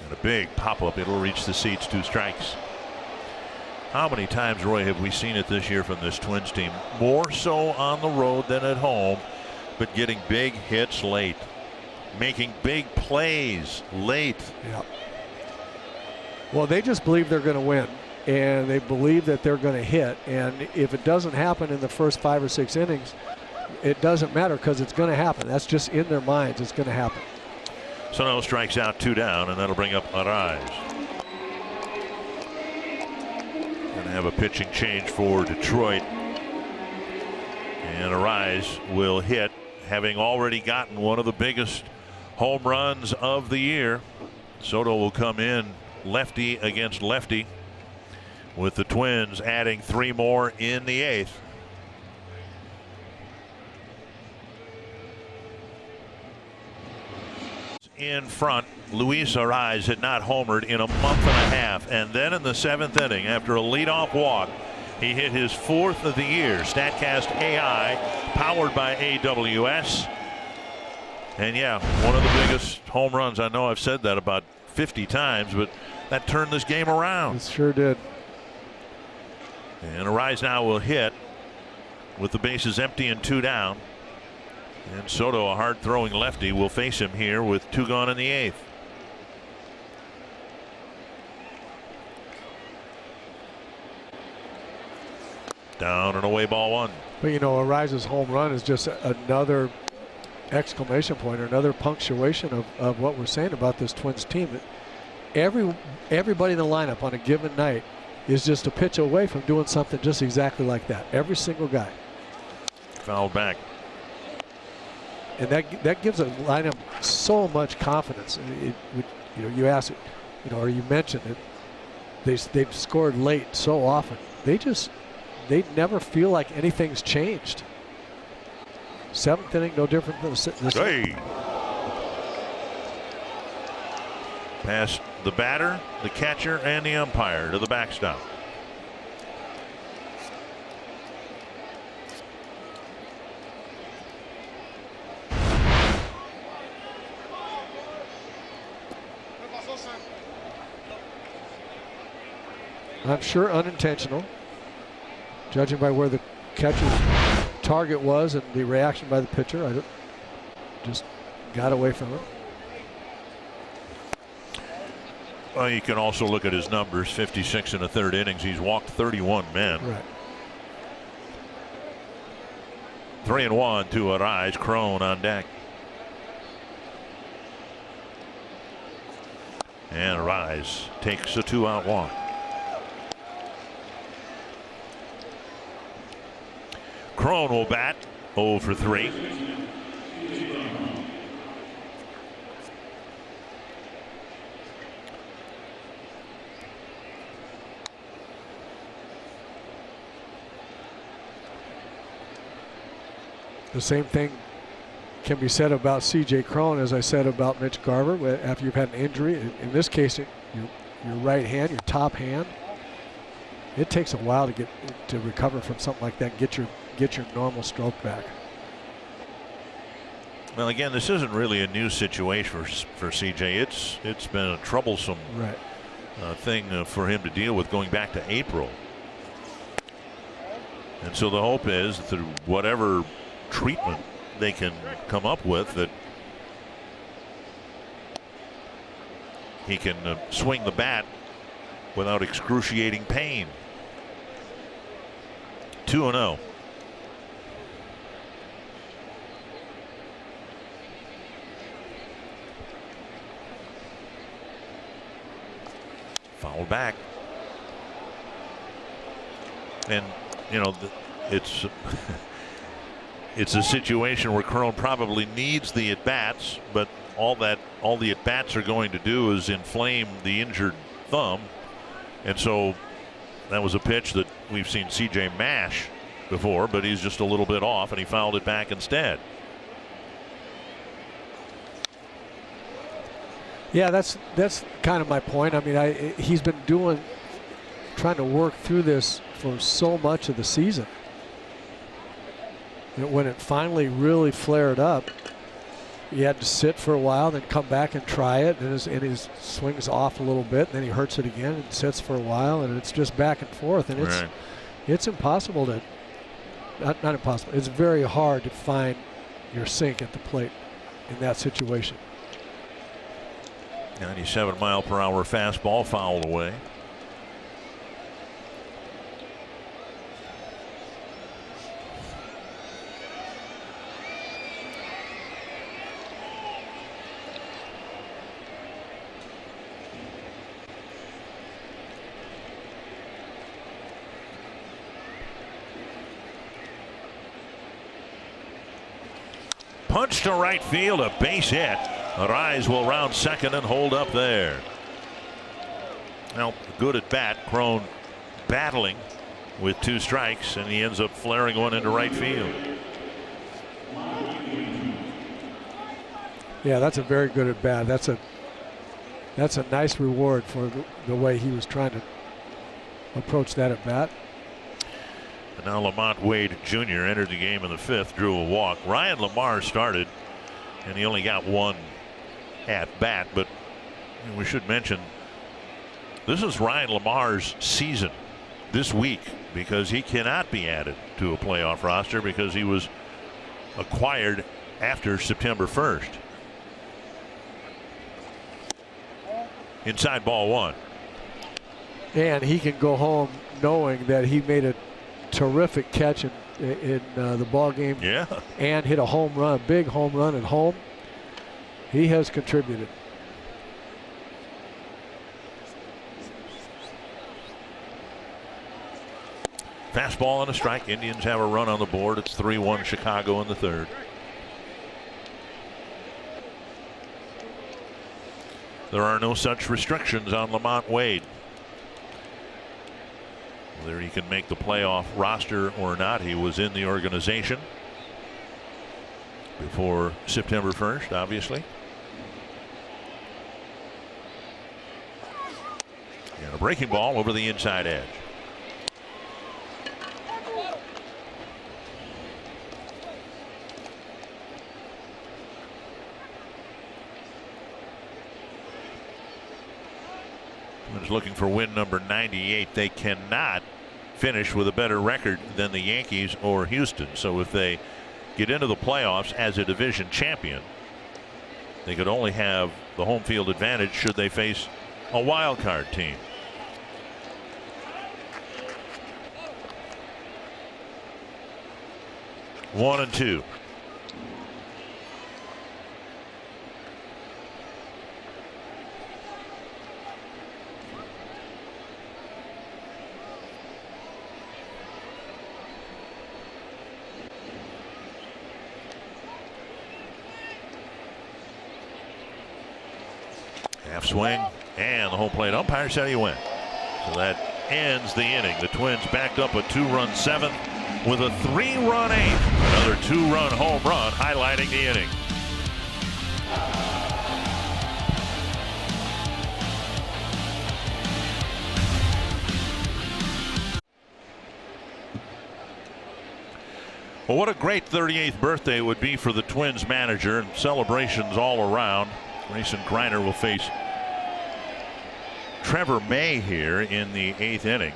And a big pop-up. It'll reach the seats. 2 strikes. How many times, Roy, have we seen it this year from this Twins team? More so on the road than at home, but getting big hits late. Making big plays late.
Yeah. Well, they just believe they're going to win, and they believe that they're going to hit. And if it doesn't happen in the first 5 or 6 innings, it doesn't matter because it's going to happen. That's just in their minds. It's going to happen.
Sano strikes out 2 down, and that'll bring up Arraez. Going to have a pitching change for Detroit. And Arraez will hit, having already gotten one of the biggest home runs of the year. Soto will come in lefty against lefty, with the Twins adding 3 more in the 8th. In front, Luis Arraez had not homered in a month and a half, and then in the 7th inning, after a leadoff walk, he hit his 4th of the year. Statcast AI, powered by AWS, and yeah, one of the biggest home runs. I know I've said that about 50 times, but that turned this game around.
It sure did.
And Arraez now will hit with the bases empty and 2 down. And Soto, a hard-throwing lefty, will face him here with 2 gone in the 8th. Down and away, ball 1.
But you know, Arraez's home run is just another exclamation point, or another punctuation of what we're saying about this Twins team. Everybody in the lineup on a given night is just a pitch away from doing something just exactly like that. Every single guy.
Fouled back.
And that gives a lineup so much confidence. You ask it, or you mentioned it. They've scored late so often. They never feel like anything's changed. 7th inning, no different than this.
Hey. Past the batter, the catcher, and the umpire to the backstop.
I'm sure unintentional, judging by where the catcher's target was and the reaction by the pitcher. I just got away from it.
Well, you can also look at his numbers. 56 in the third innings. He's walked 31 men.
Right.
3-1 to Arise. Cron on deck. And Arise takes a 2-out walk. Cron will bat 0 for 3.
The same thing can be said about C.J. Cron as I said about Mitch Garver. After you've had an injury, in this case, your right hand, your top hand, it takes a while to recover from something like that. And get your normal stroke back.
Well, again, this isn't really a new situation for C.J. It's been a troublesome thing for him to deal with going back to April. And so the hope is that through whatever treatment they can come up with, that he can swing the bat without excruciating pain. 2-0. Foul back. And you know, it's it's a situation where Cron probably needs the at bats, but all the at bats are going to do is inflame the injured thumb. And so that was a pitch that we've seen CJ mash before, but he's just a little bit off and he fouled it back instead.
Yeah, that's kind of my point. I mean, he's been trying to work through this for so much of the season. And when it finally really flared up, he had to sit for a while, then come back and try it, and his swings off a little bit, and then he hurts it again and sits for a while, and it's just back and forth, and it's impossible to not impossible. It's very hard to find your sink at the plate in that situation.
97-mile-per-hour fastball fouled away. Punch to right field, a base hit. Arise will round second and hold up there. Now, good at bat. Cron battling with 2 strikes, and he ends up flaring one into right field.
Yeah, that's a very good at bat. That's a nice reward for the way he was trying to approach that at bat.
And now Lamont Wade Jr. entered the game in the 5th, drew a walk. Ryan Lamar started, and he only got 1 at bat, but we should mention this is Ryan Lamar's season this week, because he cannot be added to a playoff roster because he was acquired after September 1st. Inside ball 1.
And he can go home knowing that he made a terrific catch in the ball game.
Yeah.
And hit a home run, a big home run at home. He has contributed.
Fastball and a strike. Indians have a run on the board. It's 3-1 Chicago in the 3rd. There are no such restrictions on Lamont Wade. Whether he can make the playoff roster or not, he was in the organization before September 1st, obviously. And a breaking ball over the inside edge. Twins looking for win number 98. They cannot finish with a better record than the Yankees or Houston. So if they get into the playoffs as a division champion, they could only have the home field advantage should they face a wild card team. One and two. Half swing, and the home plate umpire said he went. So that ends the inning. The Twins backed up a 2-run seventh with a 3-run eighth. Another 2-run home run highlighting the inning. Well, what a great 38th birthday would be for the Twins manager, and celebrations all around. Grayson Greiner will face Trevor May here in the 8th inning.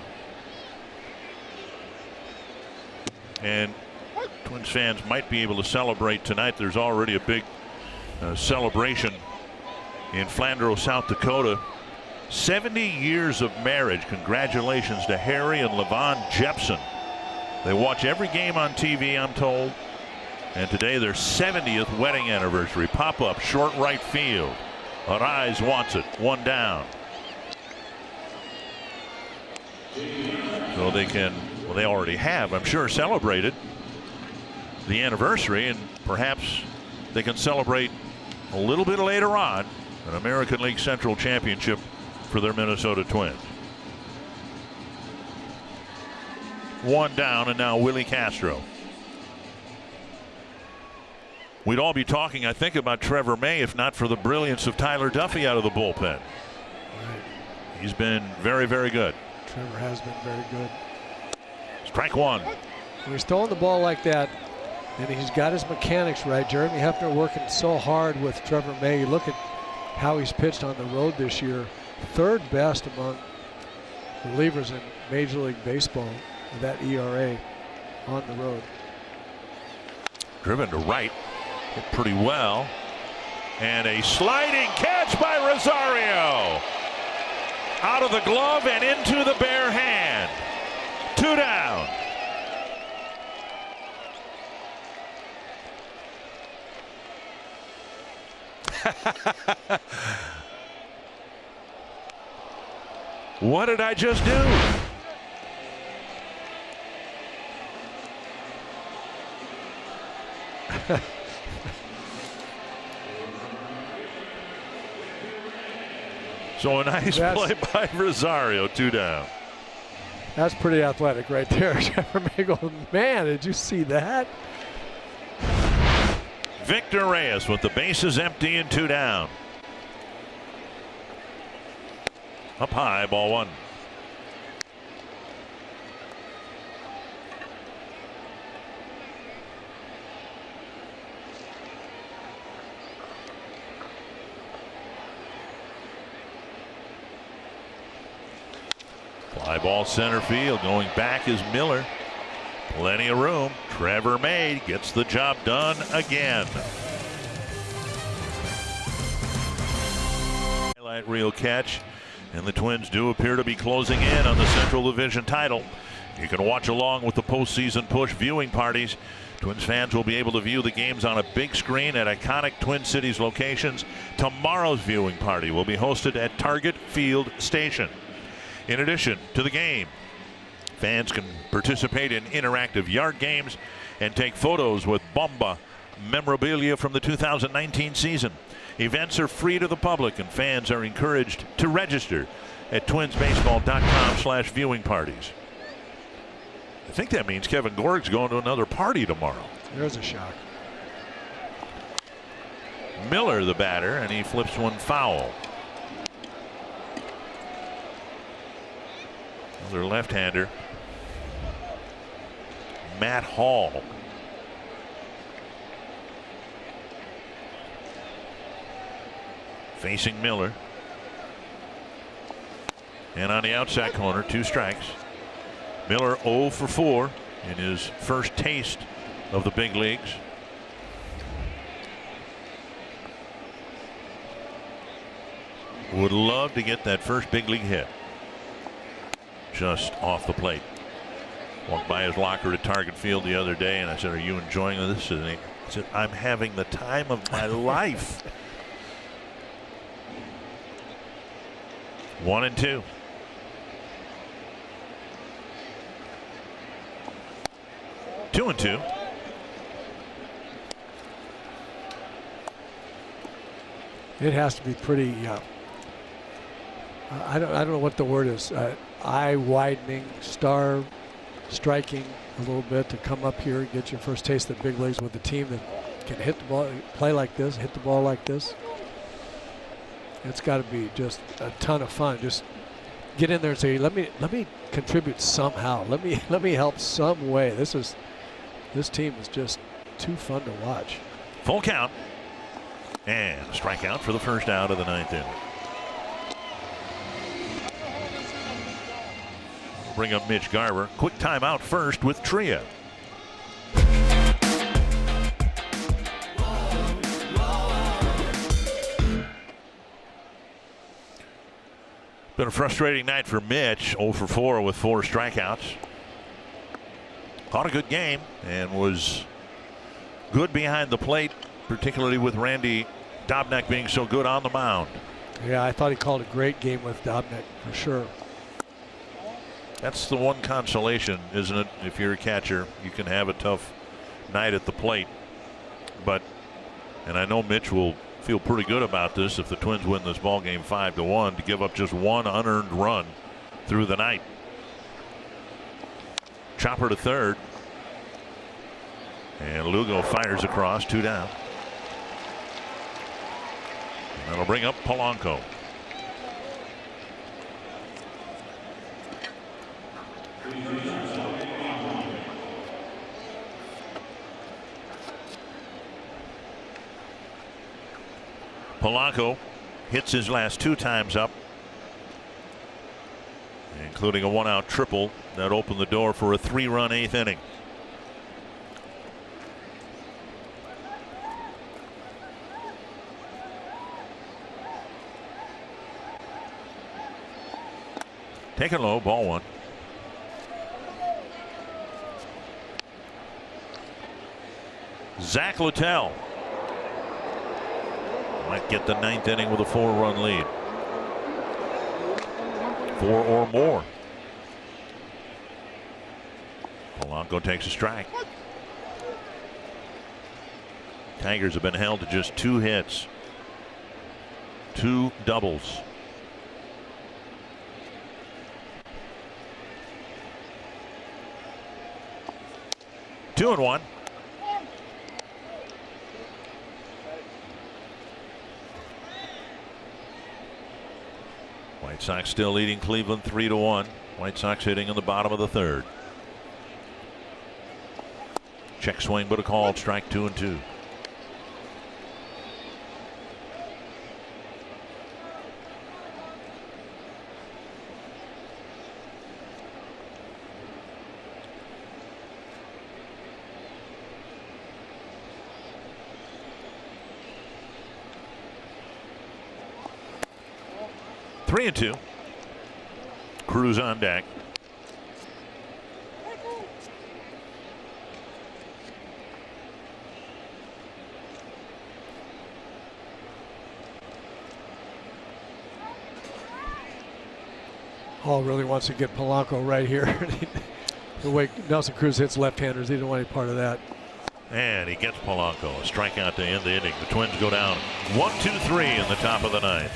And Twins fans might be able to celebrate tonight. There's already a big celebration in Flandreau, South Dakota. 70 years of marriage. Congratulations to Harry and LaVon Jepson. They watch every game on TV, I'm told. And today their 70th wedding anniversary. Pop up short right field. Arise wants it. One down. So they can, well, they already have, I'm sure, celebrated the anniversary, and perhaps they can celebrate a little bit later on an American League Central championship for their Minnesota Twins. One down, and now Willie Castro. We'd all be talking, I think, about Trevor May if not for the brilliance of Tyler Duffy out of the bullpen.
Right.
He's been very, very good.
Trevor has been very good.
Strike one.
When he's throwing the ball like that, and he's got his mechanics right. Jeremy Hefner working so hard with Trevor May. You look at how he's pitched on the road this year. Third best among relievers in Major League Baseball with that ERA on the road.
Driven to right. Hit pretty well. And a sliding catch by Rosario. Out of the glove and into the bare hand. 2 down. What did I just do? So a nice play by Rosario. 2 down.
That's pretty athletic right there. Trevor May goes, man, did you see that?
Victor Reyes with the bases empty and 2 down. Up high, ball one. Fly ball center field. Going back is Miller. Plenty of room. Trevor May gets the job done again. Highlight reel catch, and the Twins do appear to be closing in on the Central Division title. You can watch along with the postseason push viewing parties. Twins fans will be able to view the games on a big screen at iconic Twin Cities locations. Tomorrow's viewing party will be hosted at Target Field Station. In addition to the game, fans can participate in interactive yard games and take photos with Bomba memorabilia from the 2019 season. Events are free to the public, and fans are encouraged to register at twinsbaseball.com/viewing parties. I think that means Kevin Gorg's going to another party tomorrow.
There's a shock.
Miller, the batter, and he flips one foul. Another left-hander. Matt Hall. Facing Miller. And on the outside corner, 2 strikes. Miller 0 for 4 in his first taste of the big leagues. Would love to get that first big league hit. Just off the plate. Walked by his locker at Target Field the other day, and I said, "Are you enjoying this?" And he said, "I'm having the time of my life." 1-2. Two and two.
It has to be pretty. I don't know what the word is. Eye widening, star striking a little bit to come up here and get your first taste of the big leagues with a team that can hit the ball, play like this, hit the ball like this. It's got to be just a ton of fun. Just get in there and say, let me contribute somehow. Let me help some way. This team is just too fun to watch.
Full count. And a strikeout for the first out of the 9th inning. Bring up Mitch Garver. Quick timeout first with Tria. Been a frustrating night for Mitch. 0 for 4 with 4 strikeouts. Caught a good game and was good behind the plate, particularly with Randy Dobnak being so good on the mound.
Yeah, I thought he called a great game with Dobnak for sure.
That's the one consolation, isn't it? If you're a catcher, you can have a tough night at the plate. And I know Mitch will feel pretty good about this if the Twins win this ball game 5-1 to give up just 1 unearned run through the night. Chopper to third. And Lugo fires across, 2 down. And that'll bring up Polanco. Polanco hits his last 2 times up, including a 1-out triple that opened the door for a 3-run 8th inning. Taken low, ball 1. Zach Littell might get the 9th inning with a 4-run lead. 4 or more. Polanco takes a strike. Tigers have been held to just 2 hits. 2 doubles. Two and 1. White Sox still leading Cleveland 3-1. White Sox hitting in the bottom of the 3rd. Check swing, but a called strike. 2-2. Three and 2. Cruz on deck.
Hall really wants to get Polanco right here. The way Nelson Cruz hits left-handers, he didn't want any part of that.
And he gets Polanco. A strikeout to end the inning. The Twins go down 1-2-3 in the top of the 9th.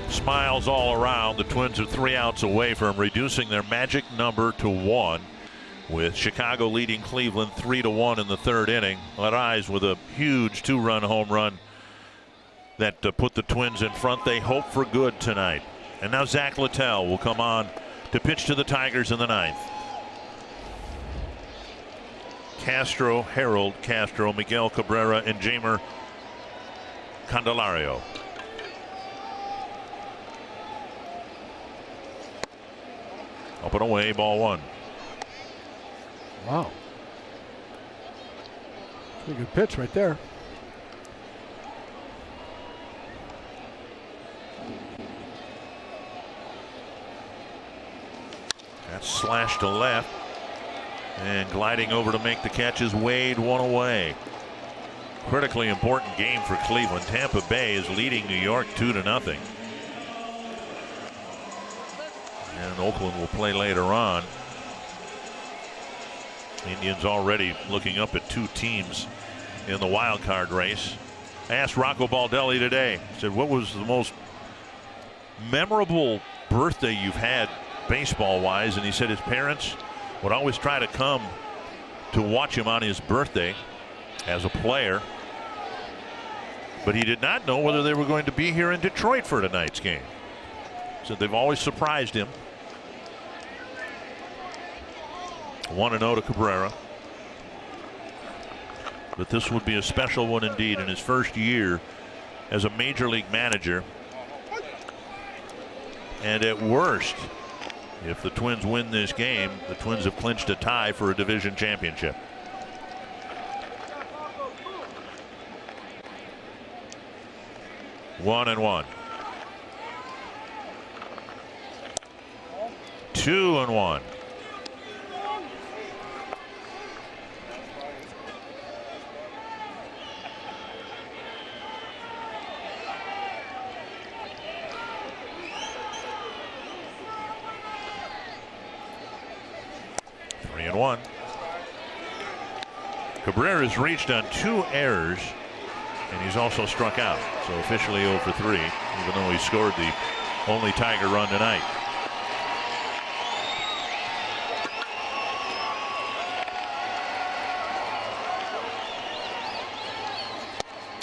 Smiles all around. The Twins are 3 outs away from reducing their magic number to 1 with Chicago leading Cleveland 3-1 in the third inning. Arise with a huge 2-run home run that put the Twins in front. They hope for good tonight. And now Zach Littell will come on to pitch to the Tigers in the ninth. Castro, Harold Castro, Miguel Cabrera, and Jeimer Candelario. Up and away, ball one.
Wow. Pretty good pitch right there.
That's slashed to left. And gliding over to make the catch is Wade, one away. Critically important game for Cleveland. Tampa Bay is leading New York 2-0. And Oakland will play later on. Indians already looking up at 2 teams in the wild card race. I asked Rocco Baldelli today, I said, what was the most memorable birthday you've had baseball wise? And he said his parents would always try to come to watch him on his birthday as a player, but he did not know whether they were going to be here in Detroit for tonight's game. So they've always surprised him. 1-0 to Cabrera. But this would be a special one indeed in his first year as a major league manager. And at worst, if the Twins win this game, the Twins have clinched a tie for a division championship. One and one. 2-1. Cabrera's reached on 2 errors, and he's also struck out. So officially 0 for 3, even though he scored the only Tiger run tonight.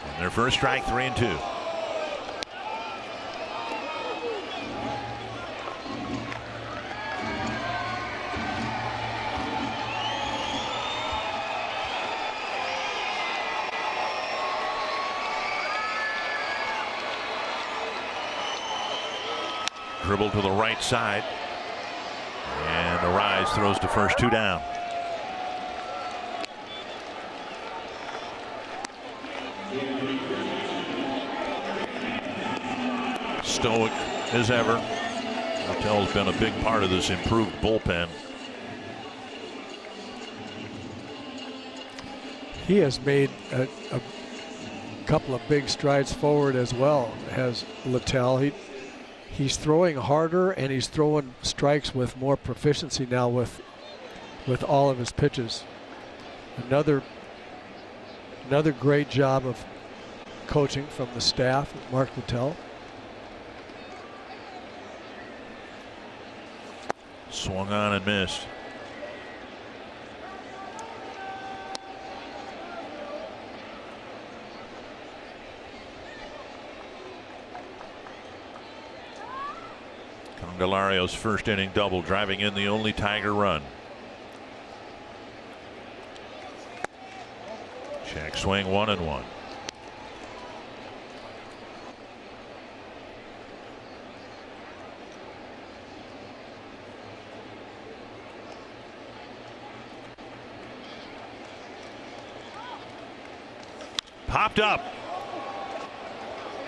And their first strike, 3-2. Dribble to the right side, and Arise throws to first, 2 down. Stoic as ever. Littell's been a big part of this improved bullpen.
He has made a couple of big strides forward as well, has Littell. He's throwing harder, and he's throwing strikes with more proficiency now with all of his pitches. Another great job of coaching from the staff, Mark Littell.
Swung on and missed. Candelario's first inning double, driving in the only Tiger run. Check swing, 1-1. Popped up.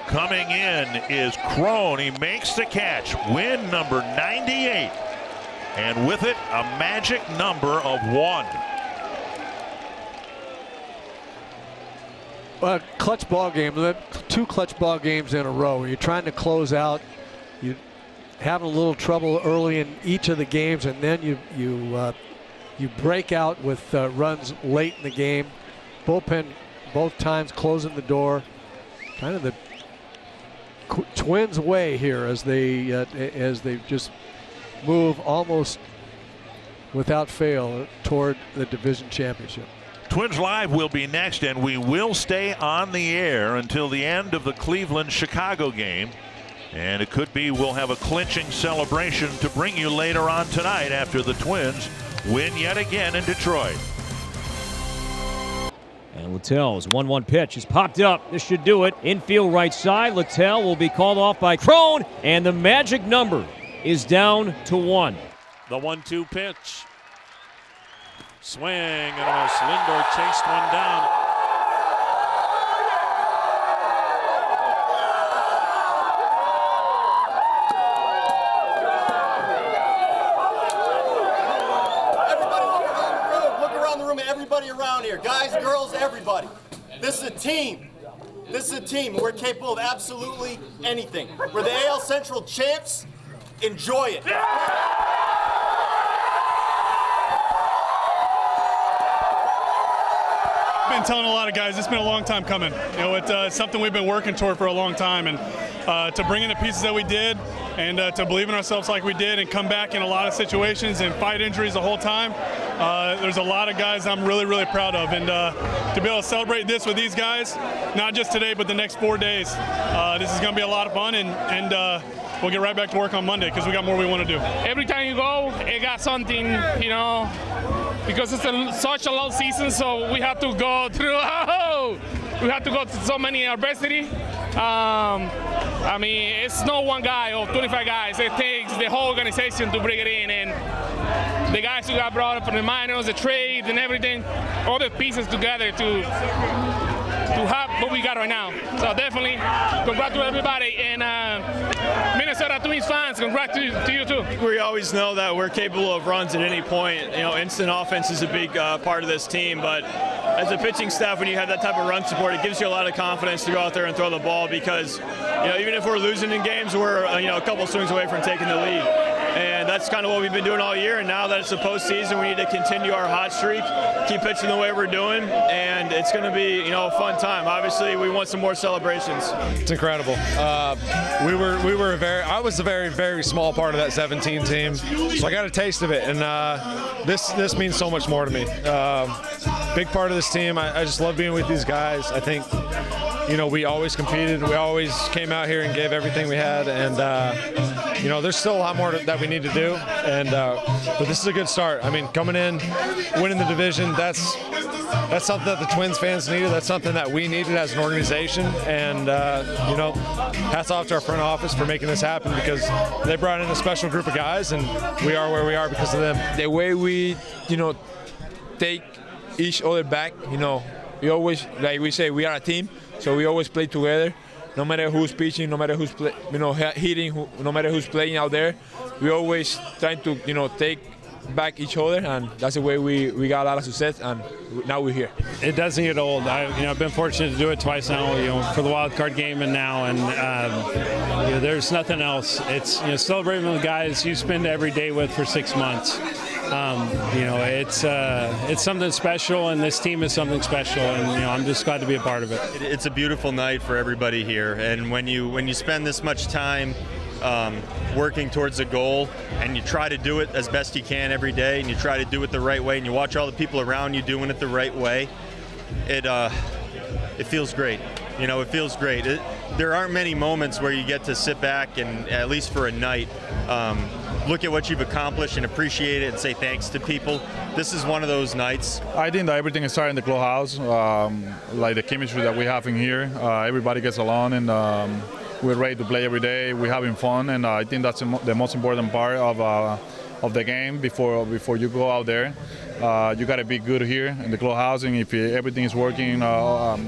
Coming in is Cron. He makes the catch. Win number 98. And with it, a magic number of 1.
Clutch ball game. 2 clutch ball games in a row where you're trying to close out. You're having a little trouble early in each of the games, and then you break out with runs late in the game. Bullpen both times closing the door. Kind of the Twins' way here as they just move almost without fail toward the division championship.
Twins Live will be next, and we will stay on the air until the end of the Cleveland-Chicago game. And it could be we'll have a clinching celebration to bring you later on tonight after the Twins win yet again in Detroit.
And Littell's 1-1 pitch is popped up. This should do it. Infield right side. Littell will be called off by Cron, and the magic number is down to 1.
The 1-2 pitch. Swing and a miss. Lindor chased one down.
Look around the room, everybody around here. Guys, girls, everybody. This is a team. This is a team. We're capable of absolutely anything. We're the AL Central champs. Enjoy it.
I've been telling a lot of guys it's been a long time coming. You know, it's something we've been working toward for a long time, and to bring in the pieces that we did, and to believe in ourselves like we did, and come back in a lot of situations and fight injuries the whole time. There's a lot of guys I'm really, really proud of, and to be able to celebrate this with these guys, not just today, but the next 4 days, this is going to be a lot of fun, and we'll get right back to work on Monday because we got more we want to do.
Every time you go, it got something, you know, because it's such a long season, so we have to go through, we have to go through so many adversity. I mean, it's no one guy or 25 guys. It takes the whole organization to bring it in, and the guys who got brought up from the minors, the trade and everything, all the pieces together to have what we got right now. So definitely, congrats to everybody, and Minnesota Twins fans, congrats to you too.
We always know that we're capable of runs at any point. You know, instant offense is a big part of this team, but as a pitching staff, when you have that type of run support, it gives you a lot of confidence to go out there and throw the ball because, you know, even if we're losing in games, we're a couple swings away from taking the lead. And that's kind of what we've been doing all year, and now that it's the postseason, we need to continue our hot streak, keep pitching the way we're doing, and it's going to be, a fun time. Obviously, we want some more celebrations.
It's incredible. I was a very, very small part of that 17 team, so I got a taste of it, and this means so much more to me. Big part of this team. I just love being with these guys. I think, we always competed. We always came out here and gave everything we had, and there's still a lot more that we need to do, but this is a good start. I mean, coming in, winning the division, that's something that the Twins fans needed. That's something that we needed as an organization, and hats off to our front office for making this happen because they brought in a special group of guys, and we are where we are because of them.
The way we, take each other back, we always, like we say, we are a team, so we always play together. No matter who's pitching, no matter who's hitting, no matter who's playing out there, we always trying to take back each other, and that's the way we got a lot of success, and now we're here.
It doesn't get old. I've been fortunate to do it twice now, for the wild card game and now, and there's nothing else. It's celebrating with the guys you spend every day with for 6 months. It's something special, and this team is something special, and I'm just glad to be a part of it.
It's a beautiful night for everybody here, and when you spend this much time working towards a goal, and you try to do it as best you can every day, and you try to do it the right way, and you watch all the people around you doing it the right way, it feels great. It feels great. There aren't many moments where you get to sit back and, at least for a night, look at what you've accomplished and appreciate it and say thanks to people. This is one of those nights.
I think that everything is starting in the clubhouse, like the chemistry that we have in here. Everybody gets along, and we're ready to play every day. We're having fun, and I think that's the most important part of the game before you go out there. You got to be good here in the clubhouse, and if everything is working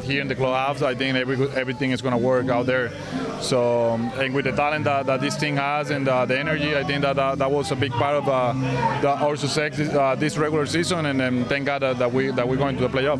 here in the clubhouse, I think everything is going to work out there. So, and with the talent that this team has and the energy, I think that was a big part of our success this regular season, and thank God that we're going to the playoff.